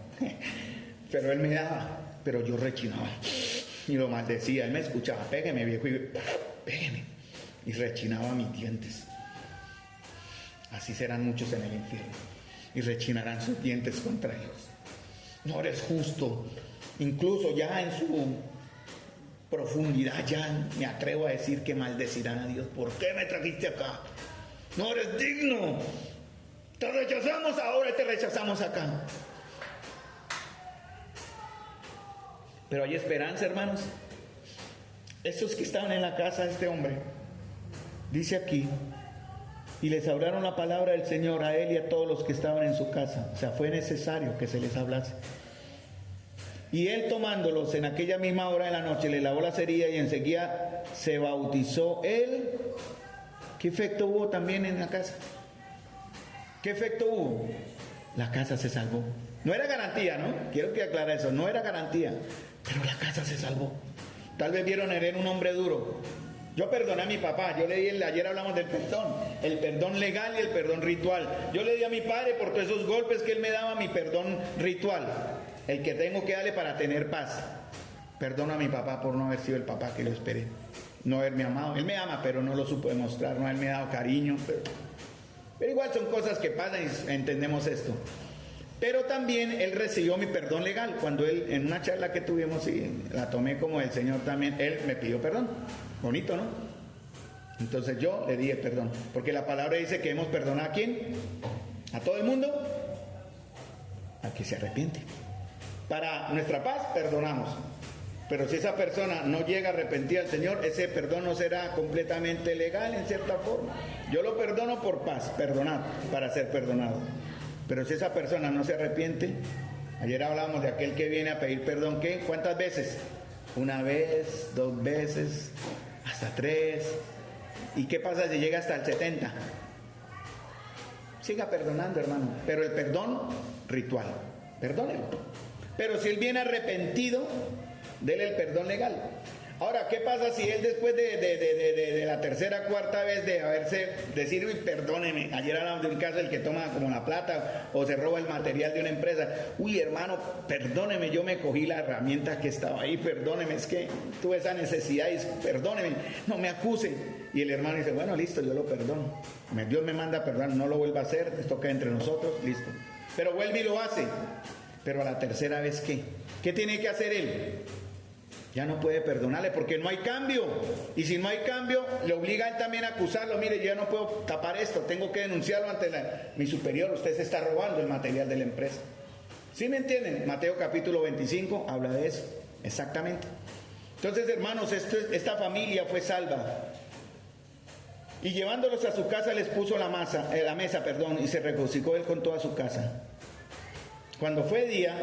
Pero él me daba, pero yo rechinaba. Y lo maldecía, él me escuchaba, pégueme viejo, y pégueme. Y rechinaba mis dientes. Así serán muchos en el infierno. Y rechinarán sus dientes contra Dios. No eres justo. Incluso ya en su profundidad ya me atrevo a decir que maldecirán a Dios. ¿Por qué me trajiste acá? No eres digno. Te rechazamos ahora y te rechazamos acá. Pero hay esperanza, hermanos. Estos que estaban en la casa de este hombre, dice aquí, y les hablaron la palabra del Señor a él y a todos los que estaban en su casa. O sea, fue necesario que se les hablase. Y él, tomándolos en aquella misma hora de la noche, le lavó las heridas y enseguida se bautizó él. ¿Qué efecto hubo también en la casa? ¿Qué efecto hubo? La casa se salvó. No era garantía, ¿no? Quiero que aclare eso. No era garantía, pero la casa se salvó. Tal vez vieron en él un hombre duro. Yo perdoné a mi papá. Yo le di, ayer hablamos del perdón. El perdón legal y el perdón ritual. Yo le di a mi padre por todos esos golpes que él me daba, mi perdón ritual. El que tengo que darle para tener paz. Perdono a mi papá por no haber sido el papá que lo esperé. No haberme amado. Él me ama, pero no lo supo demostrar. No haberme dado cariño. Pero igual son cosas que pasan y entendemos esto. Pero también él recibió mi perdón legal. Cuando él, en una charla que tuvimos, y la tomé como el Señor también, él me pidió perdón. Bonito, ¿no? Entonces yo le di el perdón. Porque la palabra dice que hemos perdonado ¿a quién? A todo el mundo. Al que se arrepiente. Para nuestra paz, perdonamos. Pero si esa persona no llega arrepentida al Señor, ese perdón no será completamente legal en cierta forma. Yo lo perdono por paz, perdonar, para ser perdonado. Pero si esa persona no se arrepiente, ayer hablábamos de aquel que viene a pedir perdón, ¿qué? ¿Cuántas veces? Una vez, 2 veces, hasta 3. ¿Y qué pasa si llega hasta el 70? Siga perdonando, hermano, pero el perdón ritual, perdónelo. Pero si él viene arrepentido, dele el perdón legal. Ahora, ¿qué pasa si él después de la tercera, cuarta vez de decir, uy, perdóneme, ayer hablamos de un caso del que toma como la plata o se roba el material de una empresa, uy, hermano, perdóneme, yo me cogí la herramienta que estaba ahí, perdóneme, es que tuve esa necesidad y perdóneme, no me acusen. Y el hermano dice, bueno, listo, yo lo perdono. Dios me manda a perdonar, no lo vuelva a hacer, esto queda entre nosotros, listo. Pero vuelve y lo hace. Pero a la tercera vez, ¿qué? ¿Qué tiene que hacer él? Ya no puede perdonarle porque no hay cambio. Y si no hay cambio, le obliga a él también a acusarlo. Mire, yo ya no puedo tapar esto, tengo que denunciarlo ante mi superior. Usted se está robando el material de la empresa. ¿Sí me entienden? Mateo capítulo 25 habla de eso, exactamente. Entonces, hermanos, esta familia fue salva. Y llevándolos a su casa les puso la mesa, y se regocijó él con toda su casa. Cuando fue día,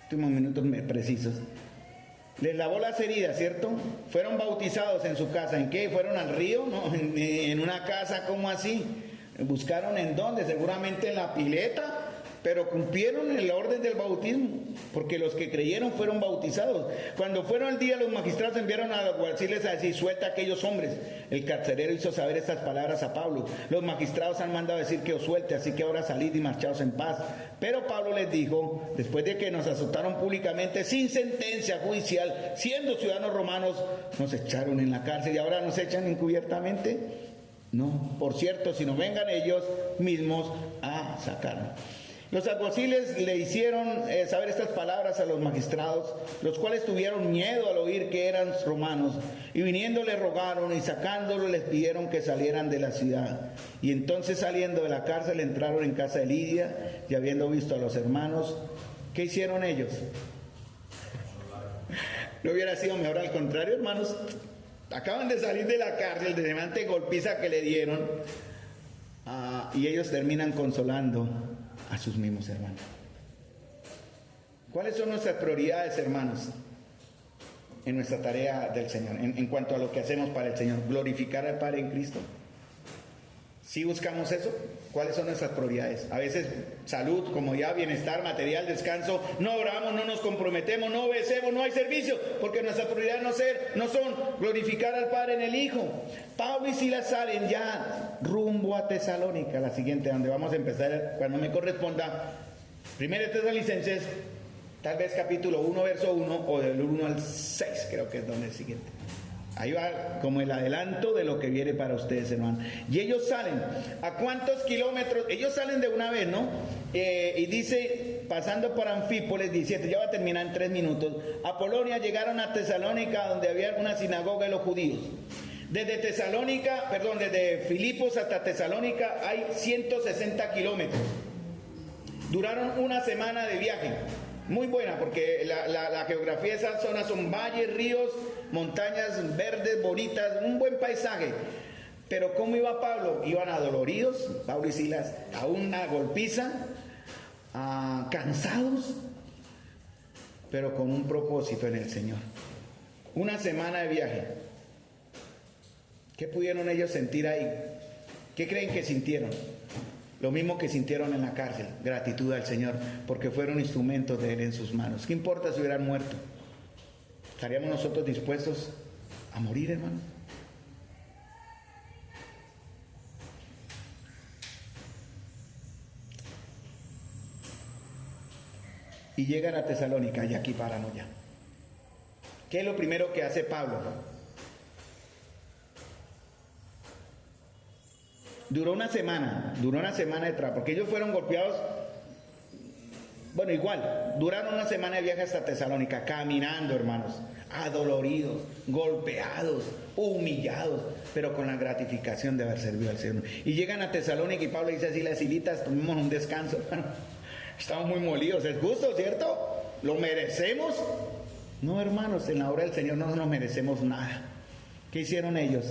últimos minutos precisos, les lavó las heridas, ¿cierto? Fueron bautizados en su casa. ¿En qué? ¿Fueron al río? No, en una casa, ¿cómo así? ¿Buscaron en dónde? Seguramente en la pileta, pero cumplieron el orden del bautismo, porque los que creyeron fueron bautizados. Cuando fueron al día, los magistrados enviaron a los alguaciles a decir, suelta a aquellos hombres. El carcelero hizo saber estas palabras a Pablo. Los magistrados han mandado decir que os suelte, así que ahora salid y marchaos en paz. Pero Pablo les dijo, después de que nos azotaron públicamente, sin sentencia judicial, siendo ciudadanos romanos, nos echaron en la cárcel y ahora nos echan encubiertamente. No, por cierto, si no vengan ellos mismos a sacarnos. Los alguaciles le hicieron saber estas palabras a los magistrados, los cuales tuvieron miedo al oír que eran romanos, y viniendo le rogaron y sacándolo les pidieron que salieran de la ciudad. Y entonces saliendo de la cárcel entraron en casa de Lidia, y habiendo visto a los hermanos, ¿qué hicieron ellos? ¿No hubiera sido mejor al contrario, hermanos? Acaban de salir de la cárcel de semejante golpiza que le dieron, y ellos terminan consolando a sus mismos hermanos. ¿Cuáles son nuestras prioridades, hermanos, en nuestra tarea del Señor, en cuanto a lo que hacemos para el Señor? Glorificar al Padre en Cristo. ¿Sí buscamos eso? ¿Cuáles son nuestras prioridades? A veces salud, comodidad, bienestar, material, descanso. No oramos, no nos comprometemos, no obedecemos, no hay servicio, porque nuestras prioridades no son glorificar al Padre en el Hijo. Pablo y Silas salen ya rumbo a Tesalónica, la siguiente, donde vamos a empezar cuando me corresponda. 1 Tesalonicenses, tal vez capítulo 1, verso 1, o del 1 al 6, creo que es donde es el siguiente. Ahí va como el adelanto de lo que viene para ustedes, hermano. Y ellos salen, ¿a cuántos kilómetros? Ellos salen de una vez, ¿no? Y dice, pasando por Anfípolis, 17, ya va a terminar en 3 minutos. A Polonia llegaron a Tesalónica, donde había una sinagoga de los judíos. Desde Filipos hasta Tesalónica hay 160 kilómetros. Duraron una semana de viaje. Muy buena, porque la geografía de esa zona son valles, ríos, montañas verdes, bonitas, un buen paisaje. Pero ¿cómo iba Pablo? Iban adoloridos, Pablo y Silas, a una golpiza, cansados, pero con un propósito en el Señor. Una semana de viaje. ¿Qué pudieron ellos sentir ahí? ¿Qué creen que sintieron? Lo mismo que sintieron en la cárcel, gratitud al Señor, porque fueron instrumentos de Él en sus manos. ¿Qué importa si hubieran muerto? ¿Estaríamos nosotros dispuestos a morir, hermano? Y llegan a Tesalónica, y aquí paramos ya. ¿Qué es lo primero que hace Pablo? Duró una semana de trabajo, porque ellos fueron golpeados, bueno, igual, duraron una semana de viaje hasta Tesalónica, caminando, hermanos, adoloridos, golpeados, humillados, pero con la gratificación de haber servido al Señor. Y llegan a Tesalónica y Pablo dice así, las hilitas, tomemos un descanso, hermano. Estamos muy molidos, es justo, ¿cierto? Lo merecemos. No, hermanos, en la obra del Señor no nos merecemos nada. ¿Qué hicieron ellos?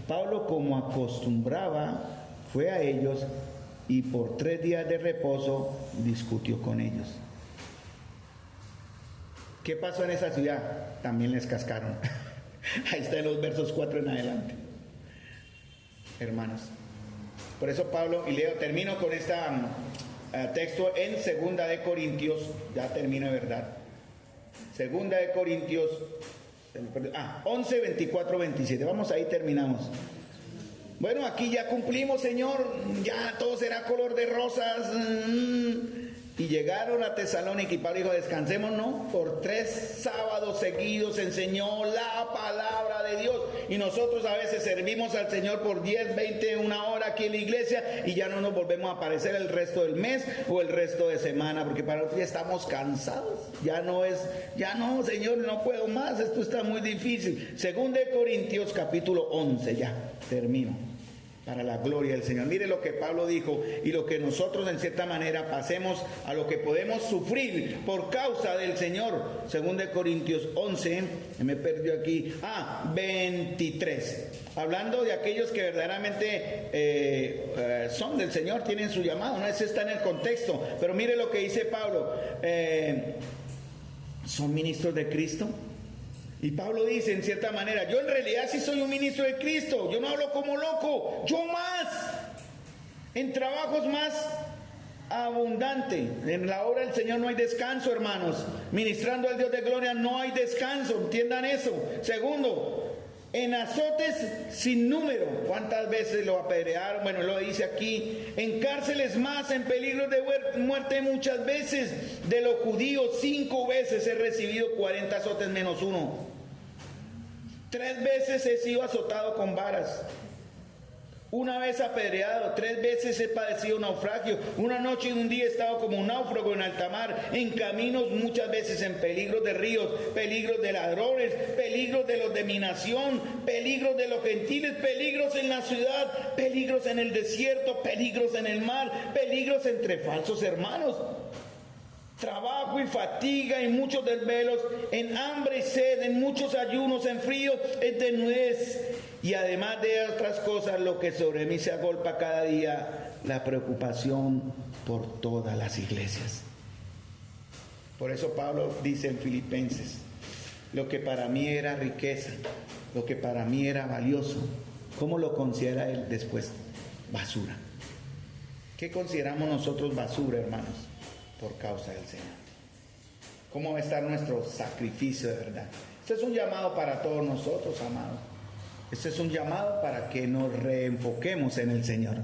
Pablo, como acostumbraba, fue a ellos y por 3 días de reposo discutió con ellos. ¿Qué pasó en esa ciudad? También les cascaron. Ahí está en los versos 4 en adelante. Hermanos, por eso Pablo, y leo, termino con este texto en 2 de Corintios, ya termino, ¿verdad? 2 de Corintios 11, 24, 27. Vamos, ahí terminamos. Bueno, aquí ya cumplimos, Señor, ya todo será color de rosas. Y llegaron a Tesalónica y Pablo dijo, descansemos, ¿no? Por 3 sábados seguidos enseñó la palabra de Dios. Y nosotros a veces servimos al Señor por 10, 20, 1 hora aquí en la iglesia y ya no nos volvemos a aparecer el resto del mes o el resto de semana, porque para nosotros ya estamos cansados. Ya no, Señor, no puedo más, esto está muy difícil. 2 de Corintios capítulo 11, ya, termino. Para la gloria del Señor. Mire lo que Pablo dijo y lo que nosotros en cierta manera pasemos a lo que podemos sufrir por causa del Señor. 2 de Corintios 11, me perdió aquí, 23. Hablando de aquellos que verdaderamente son del Señor, tienen su llamado, no ese está en el contexto, pero mire lo que dice Pablo, ¿son ministros de Cristo? Y Pablo dice en cierta manera, yo en realidad sí soy un ministro de Cristo, yo no hablo como loco, yo más, en trabajos más abundante, en la obra del Señor no hay descanso, hermanos, ministrando al Dios de gloria no hay descanso, entiendan eso. Segundo, en azotes sin número, ¿cuántas veces lo apedrearon? Bueno, lo dice aquí, en cárceles más, en peligros de muerte muchas veces, de los judíos 5 veces he recibido 40 azotes menos 1, 3 veces he sido azotado con varas, 1 vez apedreado, 3 veces he padecido naufragio, 1 noche y 1 día he estado como un náufrago en alta mar, en caminos muchas veces, en peligros de ríos, peligros de ladrones, peligros de los de mi nación, peligros de los gentiles, peligros en la ciudad, peligros en el desierto, peligros en el mar, peligros entre falsos hermanos, trabajo y fatiga y muchos desvelos, en hambre y sed, en muchos ayunos, en frío, en desnudez. Y además de otras cosas, lo que sobre mí se agolpa cada día, la preocupación por todas las iglesias. Por eso Pablo dice en Filipenses, lo que para mí era riqueza, lo que para mí era valioso, ¿cómo lo considera él después? Basura. ¿Qué consideramos nosotros basura, hermanos? Por causa del Señor. ¿Cómo va a estar nuestro sacrificio de verdad? Este es un llamado para todos nosotros, amados. Este es un llamado para que nos reenfoquemos en el Señor.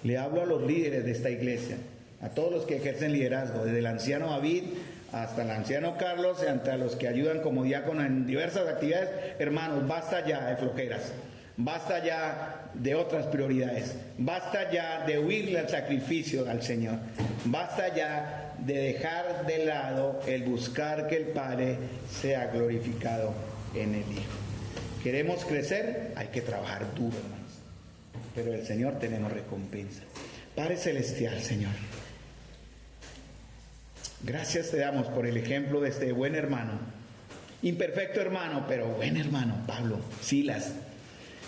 Le hablo a los líderes de esta iglesia, a todos los que ejercen liderazgo, desde el anciano David hasta el anciano Carlos y hasta los que ayudan como diácono en diversas actividades. Hermanos, basta ya de flojeras, basta ya de otras prioridades, basta ya de huirle al sacrificio al Señor, basta ya de dejar de lado el buscar que el Padre sea glorificado en el Hijo. ¿Queremos crecer? Hay que trabajar duro, hermanos, pero el Señor tenemos recompensa. Padre Celestial, Señor, gracias te damos por el ejemplo de este buen hermano, imperfecto hermano, pero buen hermano, Pablo, Silas.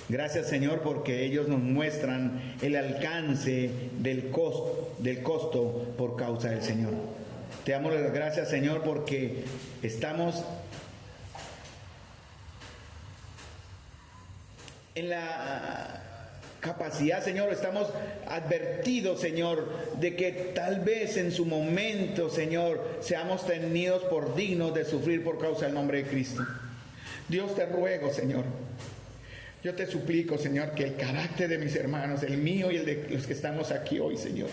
Gracias, Señor, porque ellos nos muestran el alcance del costo por causa del Señor. Te damos las gracias, Señor, porque estamos en la capacidad, Señor, estamos advertidos, Señor, de que tal vez en su momento, Señor, seamos tenidos por dignos de sufrir por causa del nombre de Cristo. Dios, te ruego, Señor, yo te suplico, Señor, que el carácter de mis hermanos, el mío y el de los que estamos aquí hoy, Señor,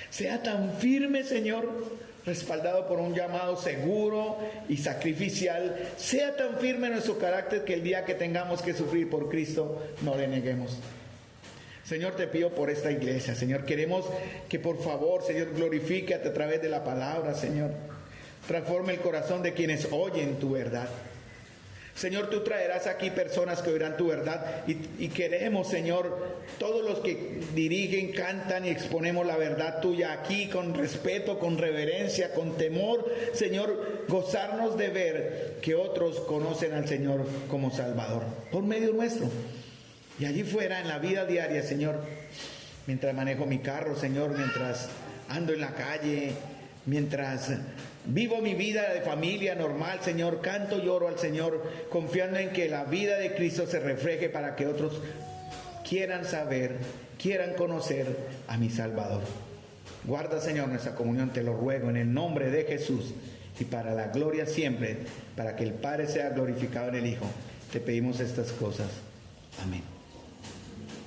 sea tan firme, Señor, respaldado por un llamado seguro y sacrificial, sea tan firme nuestro carácter que el día que tengamos que sufrir por Cristo, no le neguemos. Señor, te pido por esta iglesia, Señor, queremos que por favor, Señor, glorifícate a través de la palabra, Señor, transforme el corazón de quienes oyen tu verdad. Señor, tú traerás aquí personas que oirán tu verdad y queremos, Señor, todos los que dirigen, cantan y exponemos la verdad tuya aquí con respeto, con reverencia, con temor, Señor, gozarnos de ver que otros conocen al Señor como Salvador por medio nuestro. Y allí fuera, en la vida diaria, Señor, mientras manejo mi carro, Señor, mientras ando en la calle, mientras vivo mi vida de familia normal, Señor, canto y oro al Señor, confiando en que la vida de Cristo se refleje para que otros quieran saber, quieran conocer a mi Salvador. Guarda, Señor, nuestra comunión, te lo ruego en el nombre de Jesús y para la gloria siempre, para que el Padre sea glorificado en el Hijo. Te pedimos estas cosas. Amén.